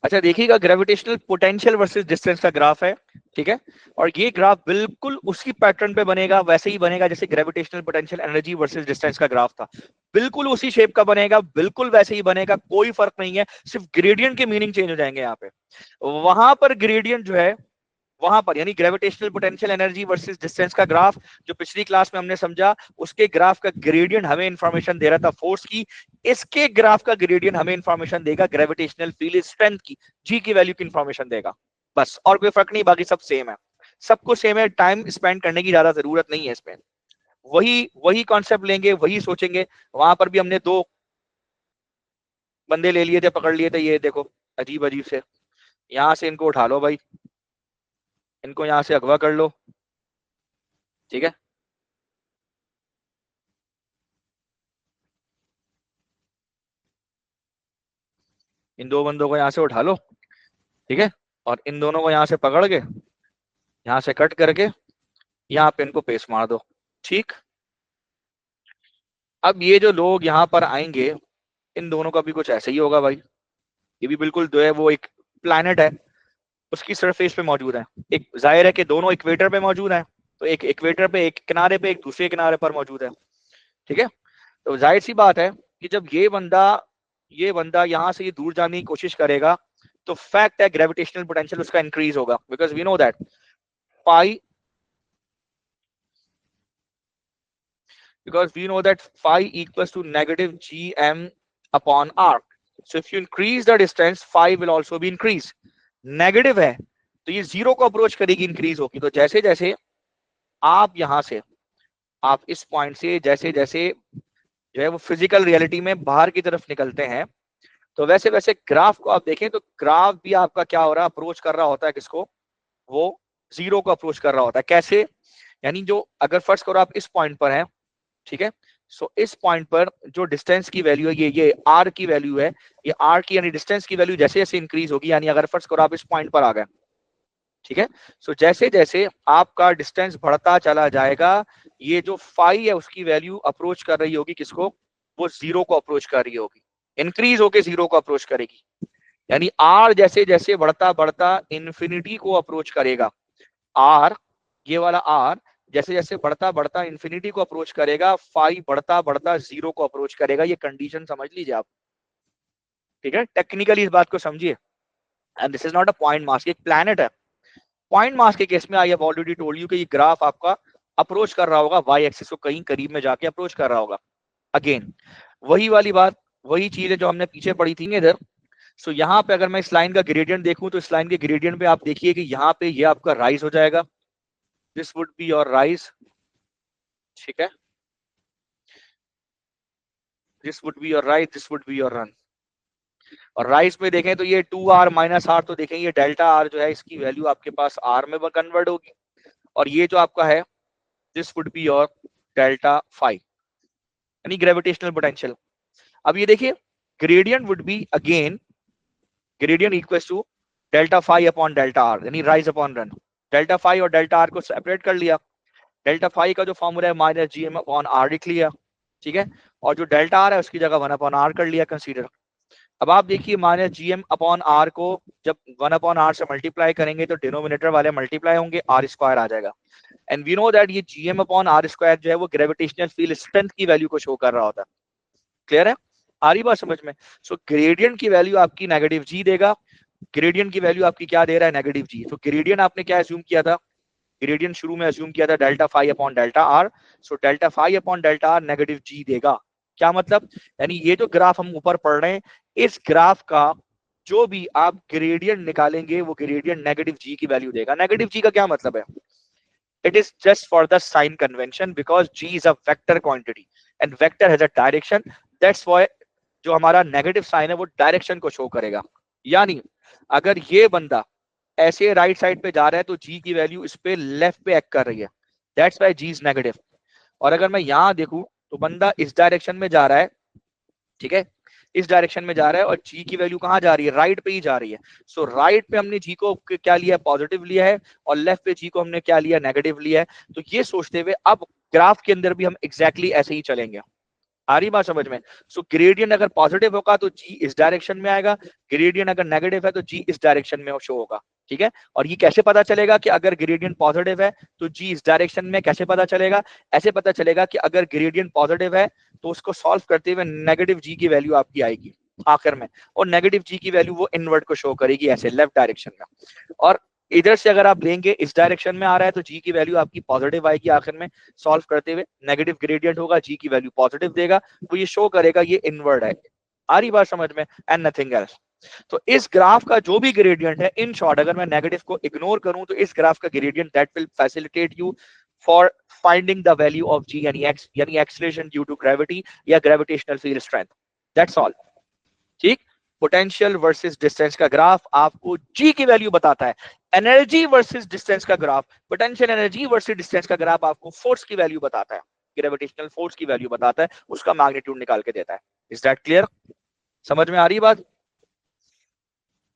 अच्छा देखिएगा, gravitational potential versus distance का ग्राफ है, ठीक है। और ये ग्राफ बिल्कुल उसी पैटर्न पे बनेगा, वैसे ही बनेगा जैसे gravitational potential energy versus distance का ग्राफ था। बिल्कुल उसी शेप का बनेगा, बिल्कुल वैसे ही बनेगा, कोई फर्क नहीं है, सिर्फ ग्रेडियंट के मीनिंग चेंज हो जाएंगे यहाँ पे। वहां पर ग्रेडियंट जो है, वहां पर यानी gravitational potential energy versus distance का ग्राफ जो पिछली क्लास में हमने समझा, उसके ग्राफ का ग्रेडियंट हमें इंफॉर्मेशन दे रहा था फोर्स की। इसके ग्राफ का ग्रेडियंट हमें इंफॉर्मेशन देगा ग्रेविटेशनल फील्ड स्ट्रेंथ की, जी की वैल्यू की इंफॉर्मेशन देगा। बस, और कोई फर्क नहीं, बाकी सब सेम है, सबको सेम है, टाइम स्पेंड करने की ज्यादा जरूरत नहीं है इसमें। वही वही कॉन्सेप्ट लेंगे, वही सोचेंगे। वहां पर भी हमने दो बंदे ले लिए थे, पकड़ लिए थे, ये देखो अजीब अजीब से, यहां से इनको उठा लो भाई, इनको यहां से अगवा कर लो, ठीक है। इन दो बंदों को यहाँ से उठा लो, ठीक है। और इन दोनों को यहाँ से पकड़ के, यहाँ से कट करके, यहाँ पे इनको पेस्ट मार दो, ठीक। अब ये जो लोग यहाँ पर आएंगे, इन दोनों का भी कुछ ऐसे ही होगा भाई। ये भी बिल्कुल जो है वो एक प्लैनेट है, उसकी सरफेस पे मौजूद है। एक जाहिर है कि दोनों इक्वेटर पे मौजूद है, तो एक इक्वेटर पे एक किनारे पे, एक दूसरे किनारे पर मौजूद है, ठीक है। तो जाहिर सी बात है कि जब ये बंदा यहाँ से ये दूर जाने की कोशिश करेगा, तो फैक्ट है ग्रेविटेशनल पोटेंशियल उसका इंक्रीज होगा, because we know that pi, because we know that phi equals to negative gm upon r. So if you increase the distance, phi will also be increased. Negative है तो ये zero को approach करेगी, increase होगी। तो जैसे जैसे आप यहां से, आप इस पॉइंट से जैसे जैसे जो है वो फिजिकल रियलिटी में बाहर की तरफ निकलते हैं, तो वैसे वैसे ग्राफ को आप देखें तो ग्राफ भी आपका क्या हो रहा है, अप्रोच कर रहा होता है किसको, वो जीरो को अप्रोच कर रहा होता है। कैसे? यानी जो अगर फर्स्ट करो आप इस पॉइंट पर है, ठीक है। सो इस पॉइंट पर जो डिस्टेंस की वैल्यू है, ये आर की वैल्यू है, ये आर की यानी डिस्टेंस की वैल्यू जैसे जैसे इंक्रीज होगी, यानी अगर फर्स्ट करो आप इस पॉइंट पर आ गए, ठीक है। सो जैसे जैसे आपका डिस्टेंस बढ़ता चला जाएगा, ये जो फाई है उसकी वैल्यू अप्रोच कर रही होगी किसको, वो जीरो को अप्रोच कर रही होगी, इंक्रीज होके जीरो को अप्रोच करेगी। यानी आर जैसे जैसे बढ़ता बढ़ता इंफिनिटी को अप्रोच करेगा, आर, ये वाला आर जैसे जैसे बढ़ता बढ़ता इंफिनिटी को अप्रोच करेगा, फाई बढ़ता बढ़ता जीरो को अप्रोच करेगा। ये कंडीशन समझ लीजिए आप, ठीक है। टेक्निकली इस बात को समझिए। And this is not a point mass, एक प्लैनेट है। पॉइंट मास के केस में I have already told you कि ये ग्राफ आपका अप्रोच कर रहा होगा वाई एक्सिस को, कहीं करीब में जाके अप्रोच कर रहा होगा। अगेन वही वाली बात, वही चीज है जो हमने पीछे पढ़ी थी इधर। सो यहाँ पे अगर मैं इस लाइन का ग्रेडियंट देखूं, तो इस लाइन के ग्रेडियंट पे आप देखिए कि यहाँ पे ये आपका राइज हो जाएगा, this would be your rise, ठीक है। This would be your rise, this would be your run. और राइज में देखें तो ये 2r माइनस आर, तो देखें ये डेल्टा आर जो है इसकी वैल्यू आपके पास आर में कन्वर्ट होगी। और ये जो आपका है, this would be your delta phi, यानी ग्रेविटेशनल पोटेंशियल। अब ये देखिए, gradient would be again, gradient equals to delta phi upon delta R, यानी rise upon run. Delta phi और डेल्टा आर को सेपरेट कर लिया, डेल्टा फाइव का जो फॉर्मूला है minus G M upon R लिख लिया, ठीक है। और जो डेल्टा आर है उसकी जगह वन अपॉन आर कर लिया कंसीडर। अब आप देखिए minus G M upon R को जब वन अपॉन आर से मल्टीप्लाई करेंगे तो डिनोमिनेटर वाले मल्टीप्लाई होंगे, आर स्क्वायर आ जाएगा। एंड वी नो दैट ये G M upon R square जो है वो ग्रेविटेशनल फील्ड स्ट्रेंथ की वैल्यू को शो कर रहा होता है। क्लियर है? आ रही बात समझ में? सो ग्रेडियंट की वैल्यू आपकी नेगेटिव जी देगा, ग्रेडियंट की वैल्यू आपकी क्या दे रहा है, नेगेटिव जी। तो ग्रेडियंट आपने क्या अज्यूम किया था, ग्रेडियंट शुरू में अज्यूम किया था delta phi upon delta R. So delta phi upon delta R negative G देगा। क्या मतलब? यानी ये जो ग्राफ हम ऊपर पढ़ रहे हैं, इस ग्राफ का जो भी आप ग्रेडियंट निकालेंगे वो ग्रेडियंट नेगेटिव जी की वैल्यू देगा। नेगेटिव जी का क्या मतलब है? It is just for the sign convention, because G is a vector quantity and vector has a direction, that's why जो हमारा नेगेटिव साइन है वो डायरेक्शन को शो करेगा। यानी अगर ये बंदा ऐसे राइट साइड पे जा रहा है तो जी की वैल्यू इस पे लेफ्ट पे एक्ट कर रही है, that's why G is negative. और अगर मैं यहां देखूं तो बंदा इस डायरेक्शन में जा रहा है, ठीक है, इस डायरेक्शन में जा रहा है, और जी की वैल्यू कहां जा रही है, राइट पे ही जा रही है। सो राइट पे हमने जी को क्या लिया, पॉजिटिव लिया है, और लेफ्ट पे जी को हमने क्या लिया, नेगेटिव लिया है। तो ये सोचते हुए अब ग्राफ के अंदर भी हम एग्जैक्टली ऐसे ही चलेंगे। आ रही बात समझ में? सो ग्रेडियंट अगर पॉजिटिव होगा तो जी इस डायरेक्शन में आएगा, ग्रेडियंट अगर नेगेटिव है तो जी इस डायरेक्शन में शो होगा। ठीक है, और ये कैसे पता चलेगा कि अगर ग्रेडियंट पॉजिटिव है तो जी इस डायरेक्शन में, कैसे पता चलेगा? ऐसे पता चलेगा कि अगर ग्रेडियंट पॉजिटिव है तो उसको सॉल्व करते हुए नेगेटिव जी की वैल्यू आपकी आएगी आखिर में, और नेगेटिव जी की वैल्यू वो इनवर्ट को शो करेगी ऐसे लेफ्ट डायरेक्शन में। और इधर से अगर आप लेंगे इस डायरेक्शन में आ रहा है तो जी की वैल्यू आपकी पॉजिटिव आएगी आखिर में सॉल्व करते हुए, नेगेटिव ग्रेडियंट होगा जी की वैल्यू पॉजिटिव देगा, तो ये शो करेगा ये इनवर्ड है। आ रही बात समझ में? And nothing else. तो इस ग्राफ का जो भी ग्रेडियंट है, इन शॉर्ट अगर मैं नेगेटिव को इग्नोर करूं तो इस ग्राफ का gradient that will facilitate you for finding the value of G, यानी एक्सीलरेशन ड्यू टू ग्रेविटी या gravitational field strength. That's all. ठीक, पोटेंशियल वर्सेस डिस्टेंस का ग्राफ आपको जी की वैल्यू बताता है, एनर्जी वर्सेस डिस्टेंस का graph, potential energy versus distance का ग्राफ आपको फोर्स की वैल्यू बताता है, ग्रेविटेशनल फोर्स की वैल्यू बताता है, उसका मैग्नीट्यूड निकाल के देता है। Is that clear? समझ में आ रही बात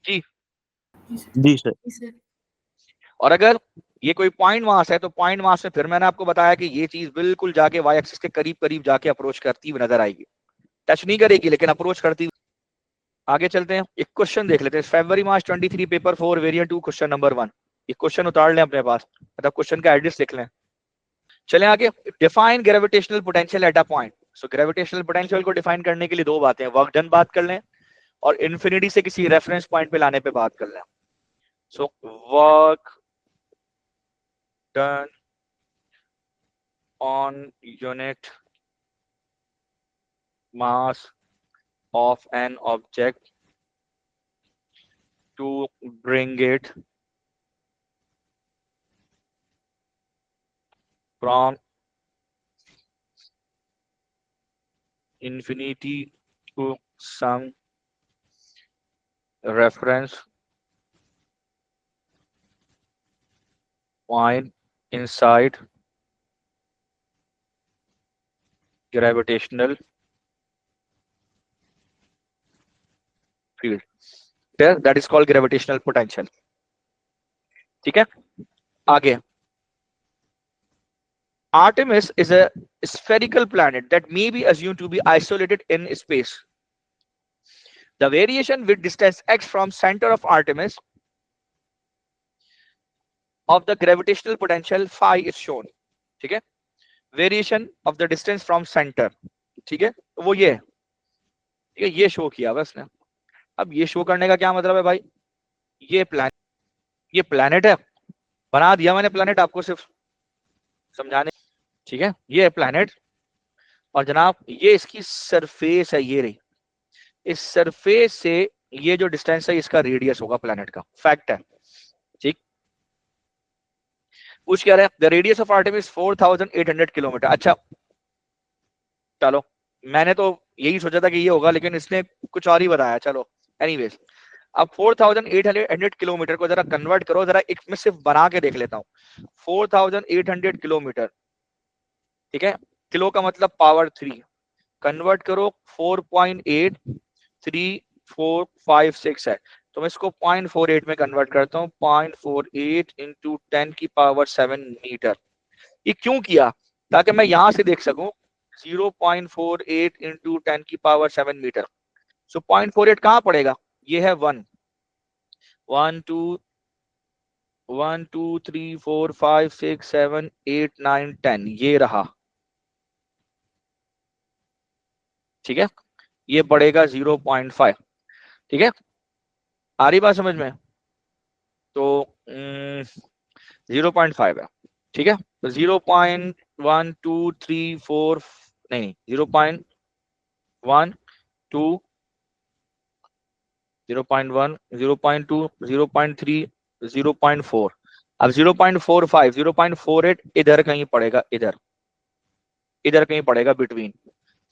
जी? जी सर। और अगर ये कोई पॉइंट मास है तो पॉइंट मास में फिर मैंने आपको बताया कि ये चीज बिल्कुल जाके वाई एक्सिस के करीब करीब जाके अप्रोच करती हुई नजर आएगी, टच नहीं करेगी लेकिन अप्रोच करती हुई। आगे चलते हैं, एक क्वेश्चन देख लेते हैं, फरवरी मार्च 23 पेपर 4 वेरिएंट 2 क्वेश्चन नंबर 1। ये क्वेश्चन उतार लें अपने पास, मतलब क्वेश्चन का एड्रेस लिख लें। चलें आगे। Define gravitational potential at a point. So gravitational potential को डिफाइन करने के लिए दो बातें, वर्क डन बात कर लें और इन्फिनिटी से किसी रेफरेंस पॉइंट पे लाने पे बात कर लें। So work done on unit mass of an object to bring it from infinity to some reference point inside gravitational field. There, that is called gravitational potential. ठीक है, आगे। Artemis is a spherical planet that may be assumed to be isolated in space. The variation with distance x from center of Artemis of the gravitational potential phi is shown. ठीक है, variation of the distance from centre, ठीक है, तो वो ये है, ठीक है, ये शो किया बस ने। अब ये शो करने का क्या मतलब है भाई? ये प्लैनेट है, बना दिया मैंने प्लैनेट आपको सिर्फ समझाने। ठीक है, ये है प्लैनेट और जनाब ये इसकी सरफेस है, ये रही, इस सरफेस से ये जो डिस्टेंस है इसका रेडियस होगा प्लैनेट का, फैक्ट है। ठीक, पूछ क्या रहा है? The radius of Artemis 4800 kilometre. अच्छा चलो, मैंने तो यही सोचा था कि ये होगा लेकिन इसने कुछ और ही बताया, चलो एनीवेज। अब 4800 किलोमीटर को जरा कन्वर्ट करो, जरा एक में सिर्फ बना के देख लेता हूँ। 4800 किलोमीटर, ठीक है, किलो का मतलब पावर 3, कन्वर्ट करो 4.8345 है, तो मैं इसको 0.48 में कन्वर्ट करता हूँ, 0.48 इंटू 10 की पावर 7 मीटर। ये क्यों किया? ताकि मैं यहां से देख सकूं 0.48 इंटू 10 की पावर 7 मीटर। सो 0.48 कहां पड़ेगा? ये है 1 1 2 1 2 3 4 5 6 7 8 9 10, ये रहा। ठीक है, ये पड़ेगा 0.5। ठीक है, आ रही बात समझ में? तो 0.5 है, ठीक है, तो 0.1234, नहीं 0.12, 0.1, 0.2, 0.3, 0.4। अब 0.45, 0.48 इधर कहीं पड़ेगा, इधर इधर कहीं पड़ेगा बिटवीन,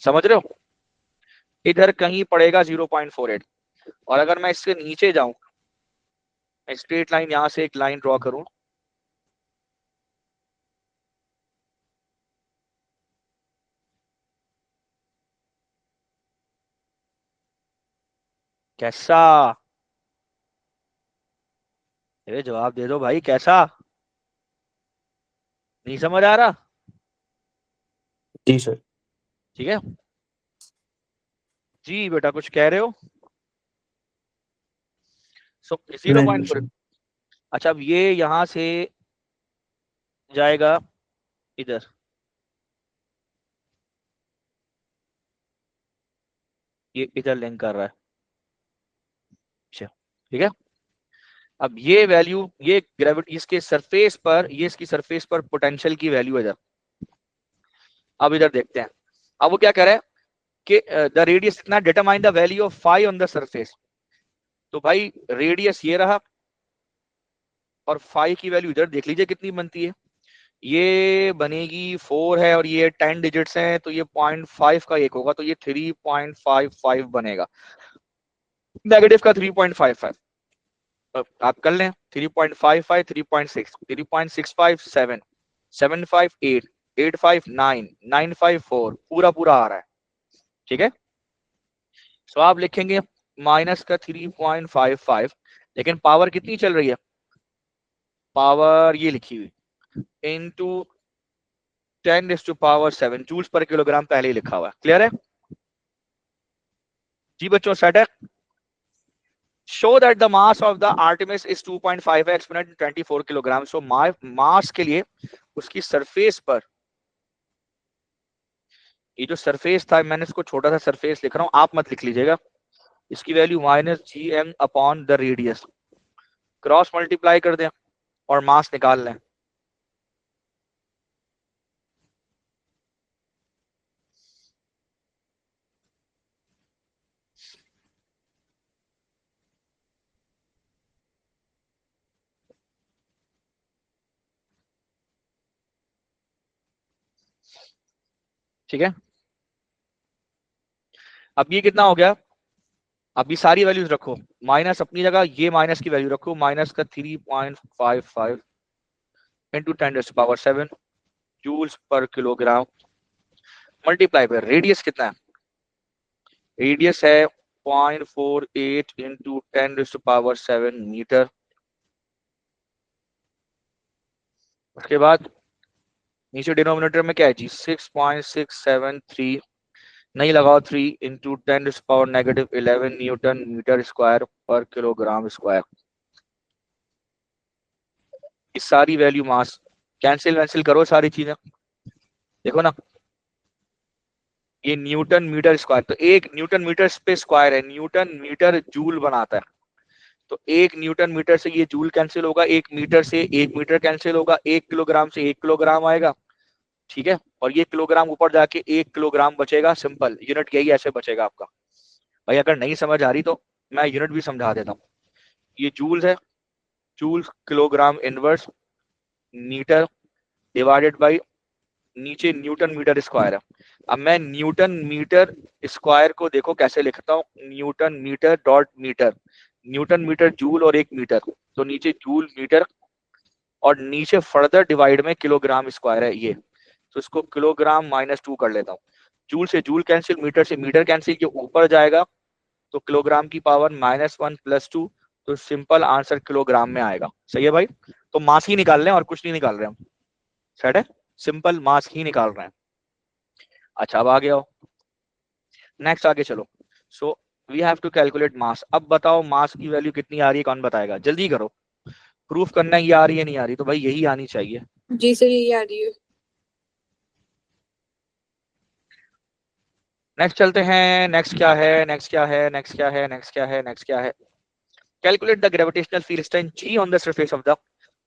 समझ रहे हो? इधर कहीं पड़ेगा 0.48। और अगर मैं इससे नीचे जाऊं, स्ट्रेट लाइन यहां से एक लाइन ड्रॉ करूं, कैसा? ये जवाब दे दो भाई, कैसा? नहीं समझ आ रहा? जी सर। ठीक है, जी बेटा कुछ कह रहे हो? सो नहीं 0.4। अच्छा अब ये यहां से जाएगा इधर, ये इधर लिंक कर रहा है। अच्छा ठीक है। अब ये वैल्यू, ये ग्रेविटी इसके सरफेस पर, ये इसकी सरफेस पर पोटेंशियल की वैल्यू है इधर। अब इधर देखते हैं, अब वो क्या कह रहा है कि द रेडियस इतना, determine the value of phi on the surface. तो भाई रेडियस ये रहा और फाई की वैल्यू इधर देख लीजिए कितनी बनती है। ये बनेगी 4 है और ये 10 डिजिट्स हैं, तो ये 0.5 का एक होगा, तो ये 3.55 बनेगा। नेगेटिव का 3.55, आप कर लें 3.55, 3.6, 3.65, 7, 7.5, 8, 8.5, 9, 9.54, पूरा पूरा आ रहा है। ठीक है, तो आप लिखेंगे माइनस का 3.55, लेकिन पावर कितनी चल रही है? पावर ये लिखी हुई इनटू 10⁻⁷ जूल्स पर किलोग्राम पहले ही लिखा हुआ है। क्लियर है जी बच्चों? सेट है। Show that the mass of the Artemis is 2.5 exponent 24 kilogram. So mass के लिए उसकी सरफेस पर, ये जो सरफेस था, मैंने इसको छोटा सा सरफेस लिख रहा हूं, आप मत लिख लीजिएगा, इसकी value -gm upon the radius, cross multiply कर दें और मास निकाल लें। ठीक है, अब ये कितना हो गया? अब ये सारी वैल्यूज रखो, माइनस अपनी जगह, ये माइनस की वैल्यू रखो, माइनस का 3.55 इंटू 10⁻⁷ जूल्स पर किलोग्राम, मल्टीप्लाई पर रेडियस कितना है? रेडियस है 0.48 इंटू 10⁻⁷ मीटर। उसके बाद नीचे डिनोमिनेटर में क्या है जी? 6.673, नहीं लगाओ 3 इंटू 10⁻⁻11 न्यूटन मीटर स्क्वायर पर किलोग्राम स्क्वायर। इस सारी वैल्यू मास कैंसिल वैंसिल करो सारी चीजें, देखो ना, ये न्यूटन मीटर स्क्वायर, तो एक न्यूटन मीटर पे स्क्वायर है, न्यूटन मीटर जूल बनाता है, तो एक न्यूटन मीटर से ये जूल कैंसिल होगा, एक मीटर से एक मीटर कैंसिल होगा, 1 किलोग्राम से 1 किलोग्राम आएगा। ठीक है, और ये किलोग्राम ऊपर जाके 1 किलोग्राम बचेगा, सिंपल यूनिट यही ऐसे बचेगा आपका। भाई अगर नहीं समझ आ रही तो मैं यूनिट भी समझा देता हूँ। ये जूल्स है, joules kilogram inverse metre divided by नीचे न्यूटन मीटर स्क्वायर है। अब मैं न्यूटन मीटर स्क्वायर को देखो कैसे लिखता हूँ, newton metre dot metre, newton metre joule और 1 मीटर, तो नीचे जूल मीटर और नीचे फर्दर डिवाइड में किलोग्राम स्क्वायर है ये, तो इसको किलोग्राम -2 कर लेता हूँ। जूल से जूल कैंसिल, मीटर से मीटर कैंसिल, ये ऊपर जाएगा तो किलोग्राम की पावर -1 + 2, तो सिंपल आंसर किलोग्राम में आएगा। सही है भाई? तो मास ही निकाल रहे हैं और कुछ नहीं निकाल रहे हम। सेट है, सिंपल मास ही निकाल रहे हैं। अच्छा अब आगे आओ, नेक्स्ट आगे चलो। So we have to calculate mass. अब बताओ मास की वैल्यू कितनी आ रही है, कौन बताएगा? जल्दी करो, प्रूफ करना है ये आ रही है नहीं आ रही, तो भाई यही आनी चाहिए। जी सर यही आ रही है। नेक्स्ट चलते हैं, नेक्स्ट क्या है, नेक्स्ट क्या है, नेक्स्ट क्या है, नेक्स्ट क्या है, नेक्स्ट क्या है? Calculate the gravitational field strength G on the surface of the,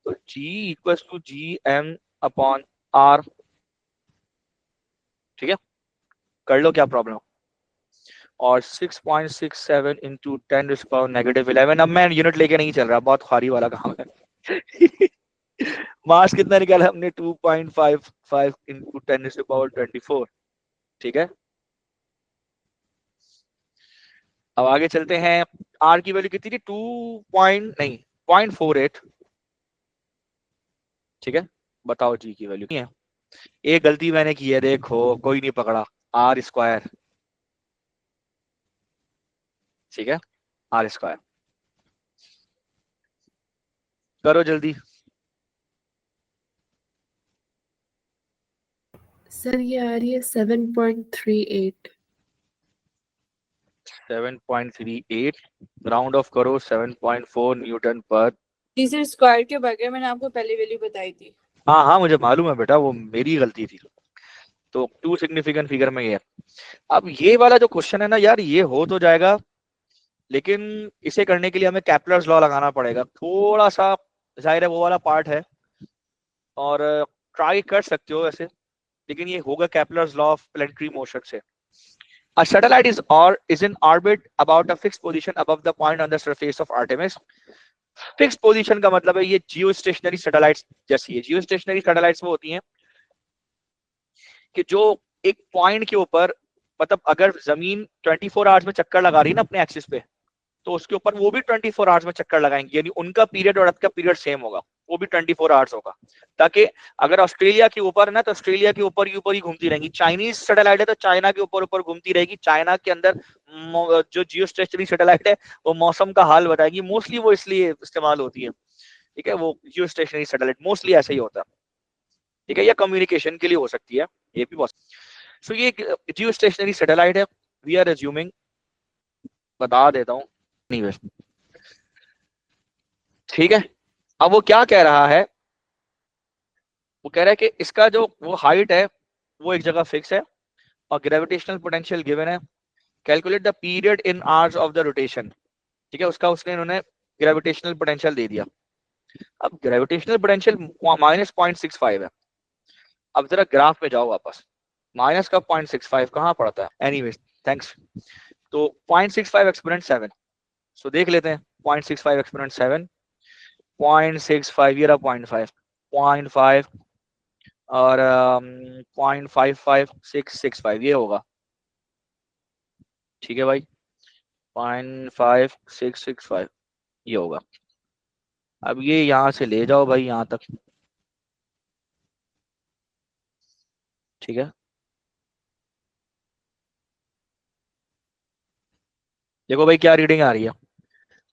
तो G equals to gm upon r। ठीक है, कर लो क्या प्रॉब्लम। और 6.67 इंटू 10⁻⁻11। अब मैं यूनिट लेके नहीं चल रहा, बहुत खारी वाला काम है। मास कितना निकाला हमने? 2.55 इंटू 10⁻24। ठीक है, अब आगे चलते हैं। आर की वैल्यू कितनी थी? 0.48। ठीक है, बताओ जी की वैल्यू है। एक गलती मैंने की है, देखो कोई नहीं पकड़ा, आर स्क्वायर। ठीक है, आर स्क्वायर करो जल्दी। सर ये आ रही है 7.38। 7.38 राउंड ऑफ करो 7.4 न्यूटन पर। जी सर, स्क्वायर के बगैर मैंने आपको पहले वैल्यू बताई थी। हाँ हाँ मुझे मालूम है बेटा, वो मेरी गलती थी। तो टू सिग्निफिकेंट फिगर में ये है। अब ये वाला जो क्वेश्चन है ना यार, ये हो तो जाएगा, लेकिन इसे करने के लिए हमें कैपलर्स लॉ लगाना पड़ेगा थोड़ा सा। जाहिर है वो वाला पार्ट है, और ट्राई कर सकते हो ऐसे, लेकिन ये होगा Kepler's law of planetary motion से। A satellite is in orbit about a fixed position above the point on the surface of Artemis. Fix position का मतलब है ये जियो स्टेशनरी सैटेलाइट्स जैसी है। जियो स्टेशनरी सैटेलाइट्स वो होती हैं कि जो एक पॉइंट के ऊपर, मतलब अगर जमीन 24 आवर्स में चक्कर लगा रही है ना अपने एक्सिस पे, तो उसके ऊपर वो भी 24 आवर्स में चक्कर लगाएंगे, यानी उनका पीरियड और अर्थ का पीरियड सेम होगा, वो भी 24 आवर्स होगा। ताकि अगर ऑस्ट्रेलिया के ऊपर है ना, तो ऑस्ट्रेलिया के ऊपर ही घूमती रहेंगी। चाइनीज सैटेलाइट है तो चाइना के ऊपर ऊपर घूमती रहेगी। चाइना के अंदर जो जियो स्टेशनरी सैटेलाइट है वो मौसम का हाल बताएगी। मोस्टली वो इसलिए इस्तेमाल होती है, ठीक है, वो जियो स्टेशनरी सैटेलाइट मोस्टली ऐसा ही होता है, ठीक है, या कम्युनिकेशन के लिए हो सकती है, ये भी सो ये जियो स्टेशनरी सैटेलाइट है। वी आर एज्यूमिंग, बता देता हूँ, नहीं वैसे, ठीक है। अब वो क्या कह रहा है, वो कह रहा है कि इसका जो वो हाइट है वो एक जगह फिक्स है, और ग्रेविटेशनल पोटेंशियल गिवन है। Calculate the period in hours of the rotation, ठीक है, उसका उसने इन्होंने ग्रेविटेशनल पोटेंशियल दे दिया। अब ग्रेविटेशनल पोटेंशियल -0.65 है। अब जरा ग्राफ में जाओ वापस, माइनस का 0.65 कहाँ पड़ता है, एनीवे थैंक्स। तो 0.65 एक्सपोनेंट 7, सो देख लेते हैं 0.65 एक्सपोनेंट 7, 0.65 ये रहा 0.5, 0.5 और 0.55665 ये होगा, ठीक है भाई, 0.5665 ये होगा। अब ये यहाँ से ले जाओ भाई यहाँ तक, ठीक है। देखो भाई क्या रीडिंग आ रही है,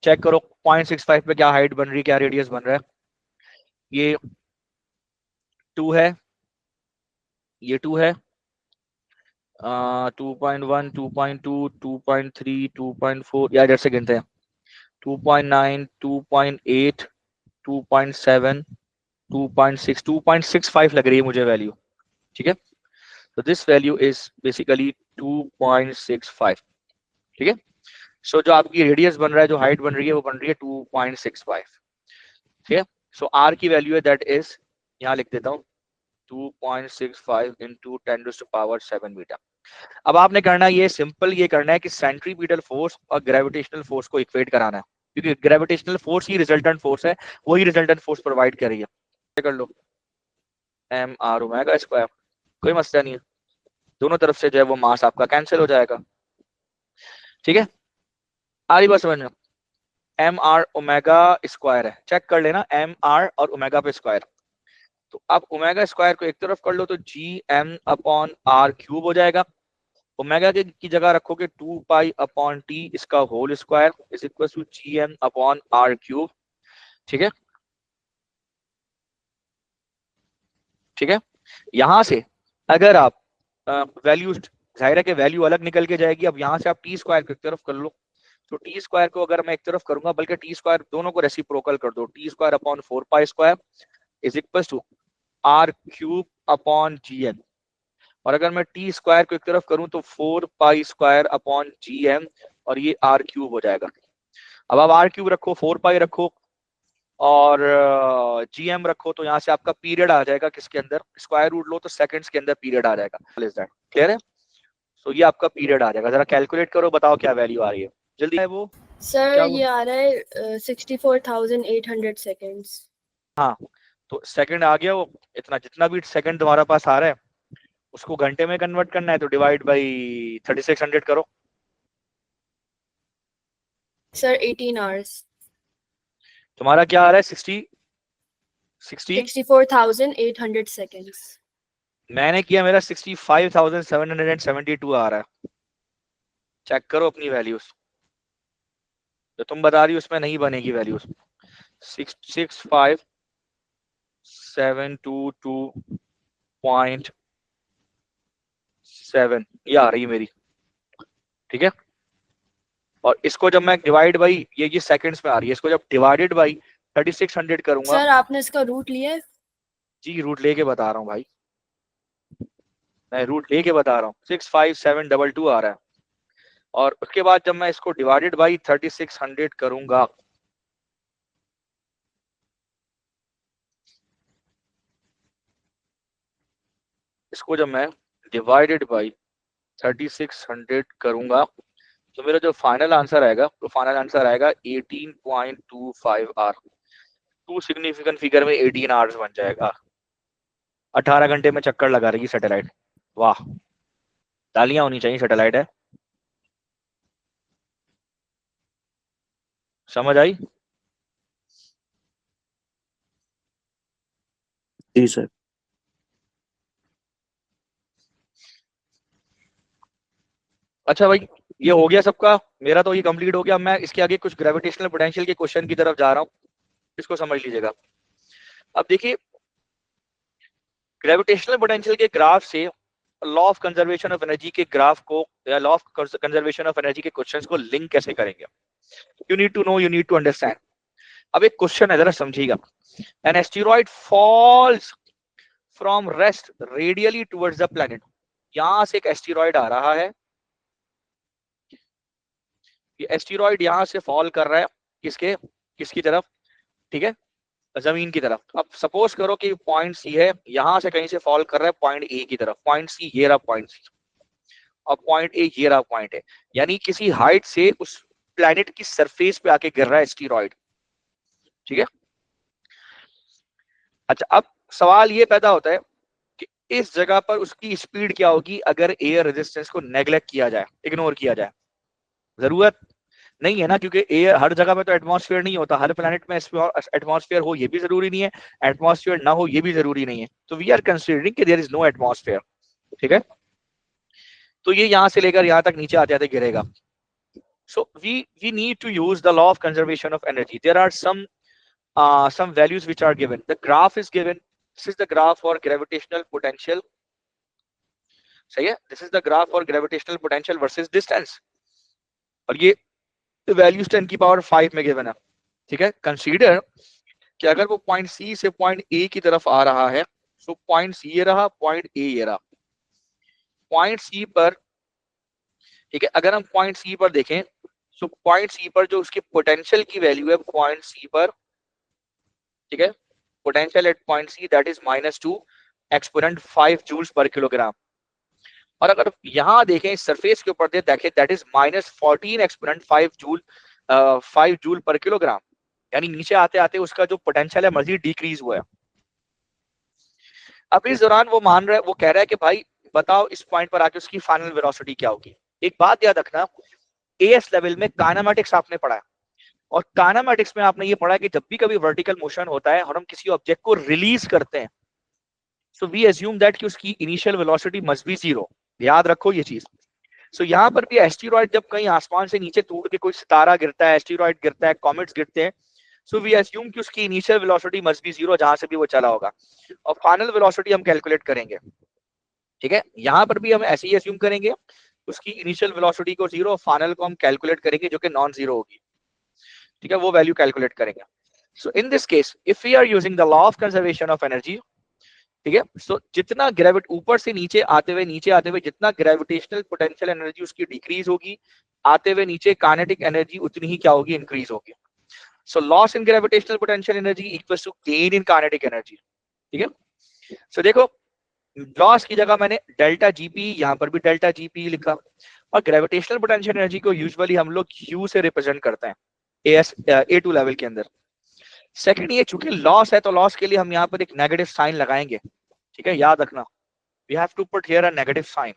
चेक करो 0.65 पे क्या हाइट बन रही है, क्या रेडियस बन रहा है। ये 2 है, ये 2 है, 2.1, 2.2, 2.3, 2.4, या जैसे गिनते हैं 2.9, 2.8, 2.7, 2.6, 2.65 लग रही है मुझे वैल्यू, ठीक है। तो दिस वैल्यू इज बेसिकली 2.65, ठीक है। सो जो आपकी रेडियस बन रहा है, जो हाइट बन रही है वो बन रही है 2.65, ठीक है। सो आर की वैल्यू है दैट इज, यहाँ लिख देता हूँ 2.65 इंटू 10⁻⁷ मीटर। अब आपने करना ये सिंपल, ये करना है कि सेंट्रीपिटल फोर्स और ग्रेविटेशनल फोर्स को इक्वेट कराना है, क्योंकि ग्रेविटेशनल फोर्स ही रिजल्टेंट फोर्स है, वही रिजल्टेंट फोर्स प्रोवाइड कर रही है। कर लो एम आर ओमेगा स्क्वायर, कोई मसला नहीं है, दोनों तरफ से जो है वो मास आपका कैंसिल हो जाएगा, ठीक है। आ रही बात समझ में, एम आर ओमेगा स्क्वायर है, चेक कर लेना एम आर और ओमेगा पे स्क्वायर। तो आप ओमेगा स्क्वायर को एक तरफ कर लो तो G M upon R cube हो जाएगा। ओमेगा के की जगह रखोगे 2 पाई अपॉन टी इसका whole square is equal to G M upon R cube, ठीक है, ठीक है। यहां से अगर आप वैल्यू, जाहिर है कि वैल्यू अलग निकल के जाएगी। अब यहाँ से आप टी स्क्वायर को एक तरफ कर लो, तो टी स्क्वायर को अगर मैं एक तरफ करूंगा, बल्कि टी स्क्वायर दोनों को रेसिप्रोकल कर दो, T square upon 4 pi square is equal to R cube upon G M. और अगर मैं टी स्क्वायर को एक तरफ करूं तो 4 pi square upon G M, और ये आर क्यूब हो जाएगा। अब आप आर क्यूब रखो, 4 पाई रखो और जीएम रखो, तो यहाँ से आपका पीरियड आ जाएगा किसके अंदर, स्क्वायर रूट लो तो सेकंड्स के अंदर पीरियड आ जाएगा। इज दैट क्लियर है? सो ये आपका पीरियड आ जाएगा, जरा कैलकुलेट करो, बताओ क्या वैल्यू आ रही है, जल्दी है वो सर क्या ये आ रहा है 64,800 सेकेंड्स। हाँ, तो सेकंड आ गया वो, इतना जितना भी सेकंड तुम्हारा पास आ रहा है उसको घंटे में कन्वर्ट करना है, तो डिवाइड बाई 3600 करो। Sir 18 hours. तुम्हारा क्या आ रहा है 60 64,800 सेकेंड्स। मैंने किया, मेरा 65,772 आ रहा है। चेक करो अपनी वैल्यूज, जो तुम बता रही हो उसमें नहीं बनेगी वैल्यूज। 65722.7 ये आ रही है मेरी, ठीक है। और इसको जब मैं डिवाइड बाई ये सेकंड्स में आ रही है, इसको जब डिवाइडेड बाई 3600 करूंगा। सर आपने इसका रूट लिया है? जी रूट लेके बता रहा हूँ भाई, मैं रूट लेके बता रहा हूँ। 65722 आ रहा है। और उसके बाद जब मैं इसको डिवाइडेड बाई 3600 करूंगा, इसको जब मैं डिवाइडेड बाई 3600 करूंगा, तो मेरा जो फाइनल आंसर आएगा, तो फाइनल आंसर आएगा 18.25 आर। टू सिग्निफिकेंट फिगर में 18 आवर्स बन जाएगा। 18 घंटे में चक्कर लगा रही सैटेलाइट। वाह, तालियां होनी चाहिए, सैटेलाइट है। समझ आई? जी सर। अच्छा भाई, ये हो गया सबका, मेरा तो ये कंप्लीट हो गया। मैं इसके आगे कुछ ग्रेविटेशनल पोटेंशियल के क्वेश्चन की तरफ जा रहा हूँ, इसको समझ लीजिएगा। अब देखिए, ग्रेविटेशनल पोटेंशियल के ग्राफ से law of conservation of energy के ग्राफ को, या law of conservation of energy के क्वेश्चंस को लिंक कैसे करेंगे? You need to know, you need to understand. अब एक क्वेश्चन है, जरा समझिएगा। An asteroid falls from rest radially towards the planet. यहां से एक एस्टेरॉइड आ रहा है, ये एस्टेरॉइड यहां से फॉल कर रहा है किसके, किसकी तरफ? ठीक है, जमीन की तरफ। अब सपोज करो कि पॉइंट सी है, यहां से कहीं से फॉल कर रहा है पॉइंट ए की तरफ। पॉइंट सी ये रहा पॉइंट सी, और पॉइंट ए ये रहा पॉइंट है। यानी किसी हाइट से उस प्लैनेट की सरफेस पे आके गिर रहा है एस्टेरॉइड। ठीक है। अच्छा, अब सवाल ये पैदा होता है कि इस जगह पर उसकी स्पीड क्या होगी अगर एयर रेजिस्टेंस को नेग्लेक्ट किया जाए, इग्नोर किया जाए? जरूरत नहीं है ना, क्योंकि एयर हर जगह पे तो एटमॉस्फेयर नहीं होता, हर प्लैनेट में एटमॉस्फेयर हो ये भी जरूरी नहीं है, एटमॉस्फेयर ना हो ये भी जरूरी नहीं है। तो वी आर कंसीडरिंग कि देयर इज नो एटमॉस्फेयर। ठीक है, तो ये यहां से लेकर यहां तक नीचे आते आते गिरेगा। So we need to use the law of conservation of energy. There are some values which are given. The graph is given. This is the graph for gravitational potential. सही है, this is the graph for gravitational potential versus distance. और ये values 10 की power 5 में given है। ठीक है, consider कि अगर वो पॉइंट सी से पॉइंट ए की तरफ आ रहा है, तो पॉइंट सी ये रहा, पॉइंट ए ये रहा। पॉइंट सी पर, ठीक है, अगर हम पॉइंट सी पर देखें, तो पॉइंट सी पर जो उसकी पोटेंशियल की वैल्यू है पॉइंट सी पर, ठीक है, potential at point C that is -2 exponent 5 joules पर किलोग्राम। और अगर यहां देखें सरफेस के ऊपर देखें, दैट इज -14 एक्सपोनेंट 5 जूल पर किलोग्राम। यानी नीचे आते आते उसका जो पोटेंशियल है मजीद डिक्रीज हुआ है। अब इस दौरान वो मान रहा है, वो कह रहा है कि भाई बताओ इस पॉइंट पर आके उसकी फाइनल वेलोसिटी क्या होगी। एक बात याद रखना, एएस लेवल में काइनेमेटिक्स आपने पढ़ा है, और काइनेमेटिक्स में आपने ये पढ़ा है कि जब भी कभी वर्टिकल मोशन होता है और हम किसी ऑब्जेक्ट को रिलीज करते हैं, सो वी अज्यूम दैट कि उसकी इनिशियल वेलोसिटी मस्ट बी 0। याद रखो ये चीज। सो यहाँ पर भी एस्टेरॉइड जब कहीं आसमान से नीचे टूट के कोई सितारा गिरता है, एस्टेरॉइड गिरता है, कॉमेट्स गिरते हैं, सो वी अज्यूम कि उसकी इनिशियल वेलोसिटी मस्ट बी 0 जहां से भी वो चला होगा, और फाइनल वेलोसिटी हम कैलकुलेट करेंगे। ठीक है, यहाँ पर भी हम ऐसे ही अज्यूम करेंगे, उसकी इनिशियल वेलोसिटी को 0, फाइनल को हम कैलकुलेट करेंगे जो कि नॉन जीरो होगी। ठीक है, वो वैल्यू कैलकुलेट करेंगे। So in this case if we are using the law of conservation of energy, ठीक है, सो जितना ग्रेविट ऊपर से नीचे आते हुए जितना ग्रेविटेशनल पोटेंशियल एनर्जी उसकी डिक्रीज होगी, आते हुए नीचे काइनेटिक एनर्जी उतनी ही क्या होगी, इंक्रीज होगी। So loss in gravitational potential energy equals to gain in kinetic energy. ठीक है, सो देखो लॉस की जगह मैंने डेल्टा जीपी, यहाँ पर भी डेल्टा जीपी लिखा, और ग्रेविटेशनल पोटेंशियल एनर्जी को यूजुअली हम लोग यू से रिप्रेजेंट करते हैं A2 लेवल के अंदर। सेकंड, ये चूंकि लॉस है तो लॉस के लिए हम यहाँ पर एक नेगेटिव साइन लगाएंगे। ठीक है, याद रखना, we have to put here a negative sign.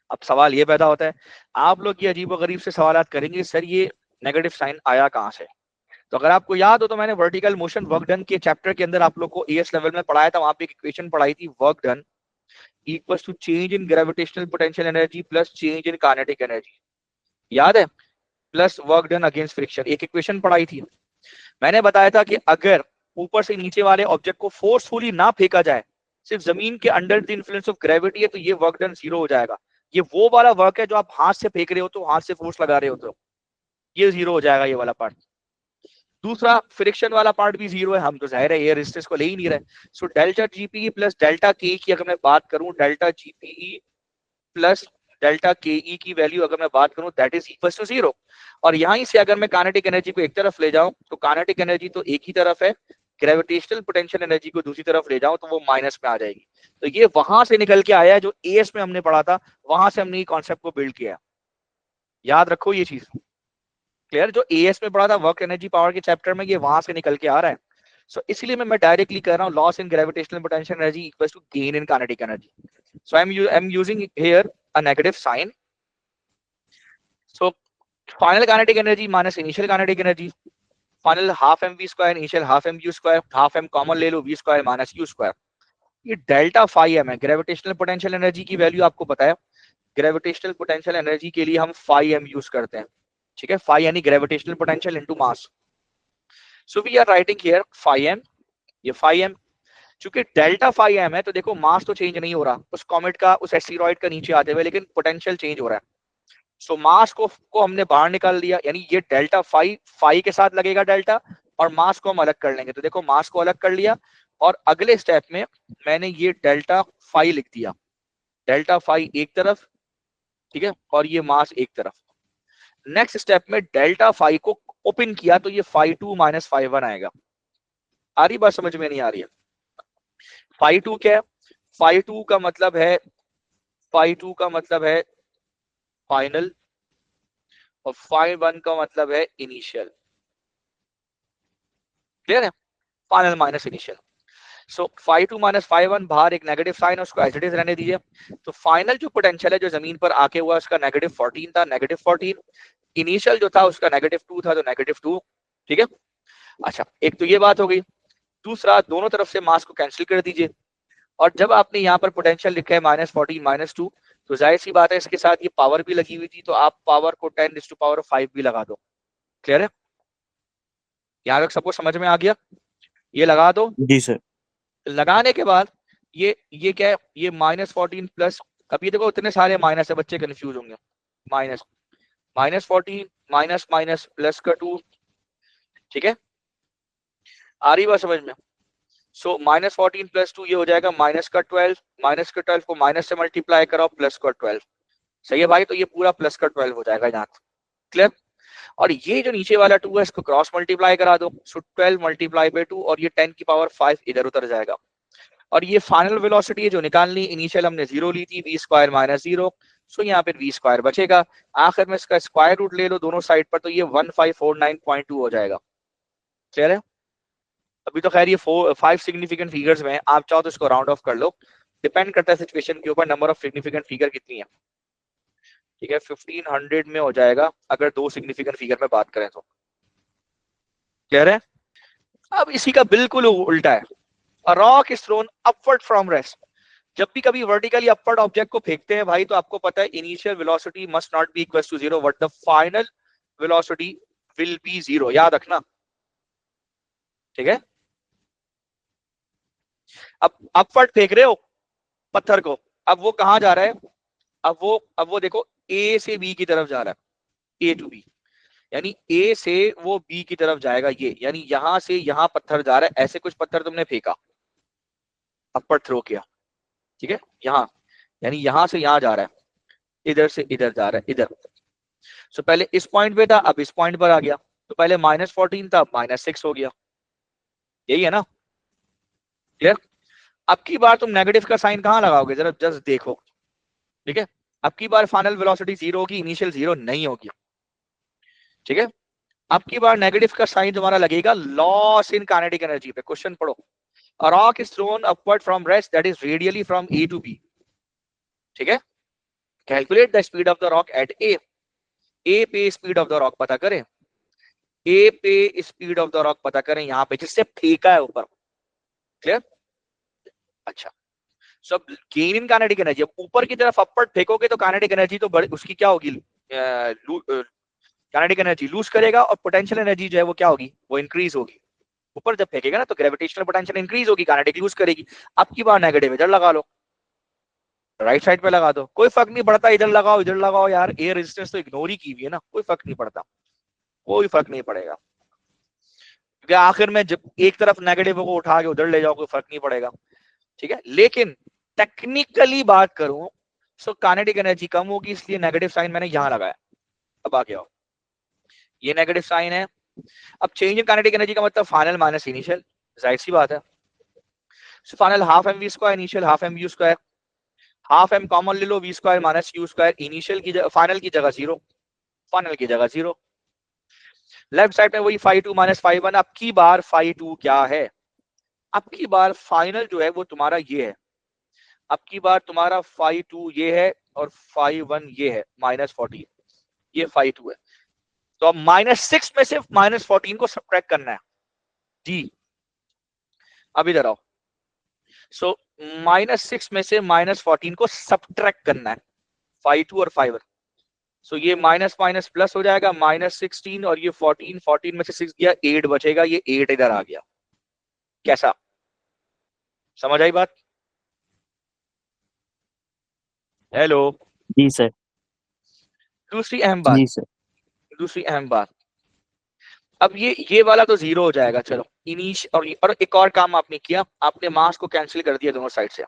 अब सवाल ये पैदा होता है, आप लोग ये अजीबोगरीब से सवालात करेंगे, सर ये नेगेटिव साइन आया कहाँ से? तो अगर आपको याद हो तो मैंने वर्टिकल मोशन वर्क डन के चैप्टर के अंदर आप लोग को एएस लेवल में पढ़ाया था, वहां पे एक इक्वेशन पढ़ाई थी, work done equals to change in gravitational potential energy plus change in kinetic energy. याद है? Plus work done against friction, एक इक्वेशन पढ़ाई थी। मैंने बताया था कि अगर ऊपर से नीचे वाले ऑब्जेक्ट को फोर्सफुली ना फेंका जाए, सिर्फ जमीन के under the influence of gravity है, तो ये वर्क डन 0 हो जाएगा। ये वो वाला वर्क है जो आप हाथ से फेंक रहे हो तो हाथ से फोर्स लगा रहे होते हो, ये जीरो हो जाएगा ये वाला पार्ट। दूसरा फ्रिक्शन वाला पार्ट भी जीरो है, हम तो जाहिर है एयर रेजिस्टेंस को ले ही नहीं रहे। So delta GPE plus delta के की अगर मैं बात करूं, डेल्टा जीपीई प्लस डेल्टा केई की वैल्यू अगर मैं बात करूं that is equal to zero. और यहीं से अगर मैं काइनेटिक एनर्जी को एक तरफ ले जाऊं तो काइनेटिक एनर्जी तो एक ही तरफ है, ग्रेविटेशनल पोटेंशियल एनर्जी को दूसरी तरफ ले जाऊं तो वो माइनस में आ जाएगी। तो ये वहां से निकल के आया है जो एएस में हमने पढ़ा था, वहां से हमने ये कॉन्सेप्ट को बिल्ड किया। याद रखो ये चीज, क्लियर? जो एएस में पढ़ा था वर्क एनर्जी पावर के चैप्टर में, ये वहां से निकल के आ रहा है। सो इसलिए मैं डायरेक्टली कर रहा हूँ loss in gravitational potential energy equals to gain in kinetic energy. So I am using here a negative sign. So final kinetic energy minus initial kinetic energy, final half M V square, initial half M U square, half M common ले लो, V square minus U square. ये delta phi M है, gravitational potential energy की value आपको पता है। Gravitational potential energy के लिए हम फाई एम यूज करते हैं, ठीक है? फाई यानी gravitational potential into mass. So we are writing here phi M, ये फाई एम। चूंकि डेल्टा फाई एम है तो देखो मास तो चेंज नहीं हो रहा उस कॉमेट का, उस एस्टेरॉइड का नीचे आते हुए, लेकिन पोटेंशियल चेंज हो रहा है। सो मास को हमने बाहर निकाल दिया, यानी ये डेल्टा फाई, फाई के साथ लगेगा डेल्टा, और मास को हम अलग कर लेंगे। तो देखो मास को अलग कर लिया, और अगले स्टेप में मैंने ये डेल्टा फाई लिख दिया, डेल्टा फाई एक तरफ, ठीक है, और ये मास एक तरफ। नेक्स्ट स्टेप में डेल्टा फाई को ओपन किया तो ये phi two minus phi one आएगा। आ रही बात समझ में? नहीं आ रही है? फाई टू क्या है? फाई टू का मतलब है, फाई टू का मतलब है फाइनल, और फाई वन का मतलब है इनिशियल। क्लियर है? Final minus initial. So phi two minus phi one, बाहर एक नेगेटिव साइन, उसको एज इट इज रहने दीजिए। तो फाइनल जो पोटेंशियल है जो जमीन पर आके हुआ उसका नेगेटिव 14 था, नेगेटिव 14। इनिशियल जो था उसका नेगेटिव 2 था, तो नेगेटिव 2। ठीक है, अच्छा एक तो ये बात हो गई। दूसरा, दोनों तरफ से मास को कैंसिल कर दीजिए, और जब आपने यहाँ पर पोटेंशियल लिखा है -14 -2, तो जाहिर सी बात है इसके साथ ये पावर भी लगी हुई थी, तो आप पावर को 10⁵ भी लगा दो। क्लियर है? यहाँ तक सबको समझ में आ गया? ये लगा दो। जी सर। लगाने के बाद ये क्या है? ये -14 प्लस, अब ये देखो इतने सारे माइनस है, बच्चे कंफ्यूज होंगे। माइनस -14 माइनस माइनस प्लस का 2, ठीक है? आ रही बात समझ में? सो -14 प्लस 2 ये हो जाएगा माइनस का 12, माइनस का 12 को माइनस से मल्टीप्लाई कराओ, प्लस का 12। सही है भाई? तो ये पूरा प्लस का 12 हो जाएगा यहाँ। क्लियर? और ये जो नीचे वाला 2 है इसको क्रॉस मल्टीप्लाई करा दो, सो 12 मल्टीप्लाई बाय 2, और ये 10⁵ इधर उतर जाएगा। और ये फाइनल वेलोसिटी है जो निकालनी, इनिशियल हमने 0 ली थी, v² माइनस 0, सो यहाँ पे v² बचेगा। आखिर में इसका स्क्वायर रूट ले लो दोनों साइड पर, तो ये 1549.2 हो जाएगा। क्लियर है? अभी तो खैर ये 5 सिग्निफिकेंट फिगर्स में है, आप चाहो तो इसको राउंड ऑफ कर लो, डिपेंड करता है सिचुएशन के ऊपर, नंबर ऑफ सिग्निफिकेंट फिगर कितनी है। ठीक है, 1500 में हो जाएगा अगर 2 सिग्निफिकेंट फिगर में बात करें तो। क्लियर है? अब इसी का बिल्कुल उल्टा है, a rock is thrown upward from rest। जब भी कभी वर्टिकली अपवर्ड ऑब्जेक्ट को फेंकते हैं भाई, तो आपको पता है initial velocity must not be equal to 0, but the final velocity will be 0, याद रखना। ठीक है? अब अपवर्ड फेंक रहे हो पत्थर को, अब वो कहां जा रहा है? अब वो देखो ए से बी की तरफ जा रहा है, ए टू बी, यानी ए से वो बी की तरफ जाएगा, ये यानी यहां से यहां पत्थर जा रहा है। ऐसे कुछ पत्थर तुमने फेंका, अपवर्ड थ्रो किया, ठीक है, यहाँ, यानी यहां से यहां जा रहा है, इधर से इधर जा रहा है, इधर। सो पहले इस पॉइंट पे था, अब इस पॉइंट पर आ गया, तो पहले -14 था, -6 हो गया। यही है ना? क्लियर? अब की बार तुम नेगेटिव का साइन कहां लगाओगे जरा जस्ट देखो। ठीक है, अब की बार फाइनल वेलोसिटी 0 होगी, इनिशियल 0 नहीं होगी। ठीक है, अब की बार नेगेटिव का साइन तुम्हारा लगेगा लॉस इन काइनेटिक एनर्जी पे। क्वेश्चन पढ़ो, a rock is thrown upward from rest that is radially from A to B। ठीक है, calculate the speed of the rock at A. A पे स्पीड ऑफ द रॉक पता करें, ए पे speed of the rock पता करें, यहां पे जिससे फेंका है ऊपर। क्लियर? अच्छा, सो अब गेन इन काइनेटिक एनर्जी, अब ऊपर की तरफ अपवर्ड फेंकोगे तो काइनेटिक एनर्जी तो उसकी क्या होगी? काइनेटिक एनर्जी लूज करेगा, और पोटेंशियल एनर्जी जो है वो क्या होगी? वो इंक्रीज होगी। ऊपर जब फेंकेगा ना तो ग्रेविटेशनल पोटेंशियल इंक्रीज होगी, काइनेटिक लूज करेगी। अब की बार नेगेटिव इधर लगा लो, राइट साइड पे लगा दो, कोई फर्क नहीं पड़ता, इधर लगाओ इधर लगाओ यार, एयर रेजिस्टेंस तो इग्नोर ही की हुई है ना, कोई फर्क नहीं पड़ता। कोई फर्क नहीं पड़ेगा, क्योंकि आखिर में जब एक तरफ नेगेटिव को उठा के उधर ले जाओ कोई फर्क नहीं पड़ेगा, ठीक है। लेकिन टेक्निकली बात करूं सो काइनेटिक एनर्जी कम होगी, इसलिए नेगेटिव साइन मैंने यहां लगाया। अब आ गया, ये नेगेटिव साइन है। अब चेंज इन काइनेटिक एनर्जी का मतलब फाइनल माइनस इनिशियल, जाहिर सी बात है। So final half M V square, initial half M U square, half M common ले लो, V square minus U square, initial की फाइनल की जगह जीरो, फाइनल की जगह जीरो। लेफ्ट साइड में वही phi two minus phi one. अब की बार फाई टू क्या है, अब की बार फाइनल जो है वो तुम्हारा ये है, अब की बार तुम्हारा फाई टू ये है और फाई वन ये है माइनस 14, ये फाई टू है। तो अब -6 में से -14 को सब्ट्रैक्ट करना है जी। अब इधर आओ, सो -6 में से -14 को सब्ट्रैक्ट करना है, फाई टू और फाई वन। सो ये माइनस माइनस प्लस हो जाएगा, -16 और ये 14, 14 में से 6 गया, 8 बचेगा, ये 8 इधर आ गया। कैसा, समझ आई बात? हेलो। जी सर। दूसरी अहम बात, जी सर। दूसरी अहम बात, अब ये वाला तो जीरो हो जाएगा, चलो इनिश और एक और काम आपने किया, आपने मास को कैंसिल कर दिया दोनों साइड से।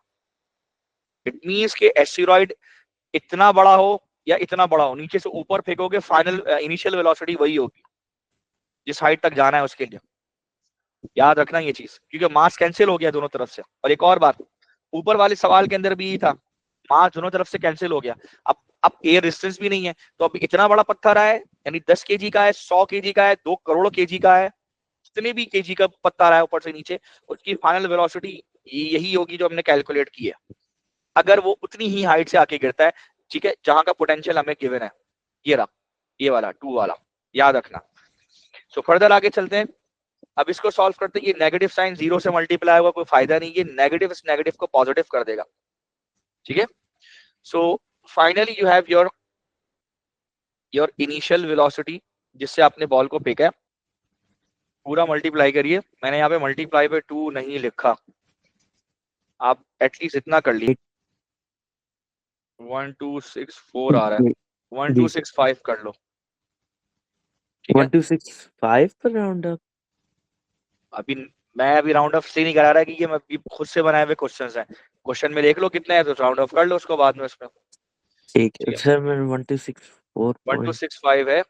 इट मींस के एस्टेरॉइड इतना बड़ा हो या इतना बड़ा हो, नीचे से ऊपर फेंकोगे फाइनल इनिशियल वेलोसिटी वही होगी जिस हाइट तक जाना है उसके लिए। याद रखना ये चीज, क्योंकि मास कैंसिल हो गया दोनों तरफ से। और एक और बात, ऊपर वाले सवाल के अंदर भी था, मास दोनों तरफ से कैंसिल हो गया। अब एयर रेजिस्टेंस भी नहीं है, तो अब इतना बड़ा पत्थर है, यानी 10 केजी का है, 100 केजी का है, 2 करोड़ केजी का है, जितने भी केजी का पत्थर है ऊपर से नीचे, उसकी फाइनल वेलोसिटी यही होगी जो हमने कैलकुलेट की है, अगर वो उतनी ही हाइट से आके गिरता है, ठीक है, जहां का पोटेंशियल हमें गिवन है। ये रहा, ये वाला 2 वाला, याद रखना। सो फर्दर आगे चलते हैं। अब इसको सॉल्व करते हैं। ये नेगेटिव साइन 0 से मल्टीप्लाई होगा, कोई फायदा नहीं, ये नेगेटिव इस नेगेटिव को पॉजिटिव कर देगा, ठीक है। So finally you have your initial velocity जिससे आपने बॉल को फेंका है, पूरा मल्टीप्लाई करिए। मैंने यहाँ पे मल्टीप्लाई पे 2 नहीं लिखा, आप एटलीस्ट इतना कर लीजिए। 1264 आ रहा है, 1265 कर लो, ठीक है। 1265 पर राउंड अप। अभी मैं अभी राउंड ऑफ से नहीं करा रहा कि ये मैं खुद से बनाए हुए क्वेश्चंस हैं, क्वेश्चन में देख लो कितने हैं तो राउंड ऑफ कर लो उसको बाद में उसमें, ठीक है सर। मैं 1264 1265 है,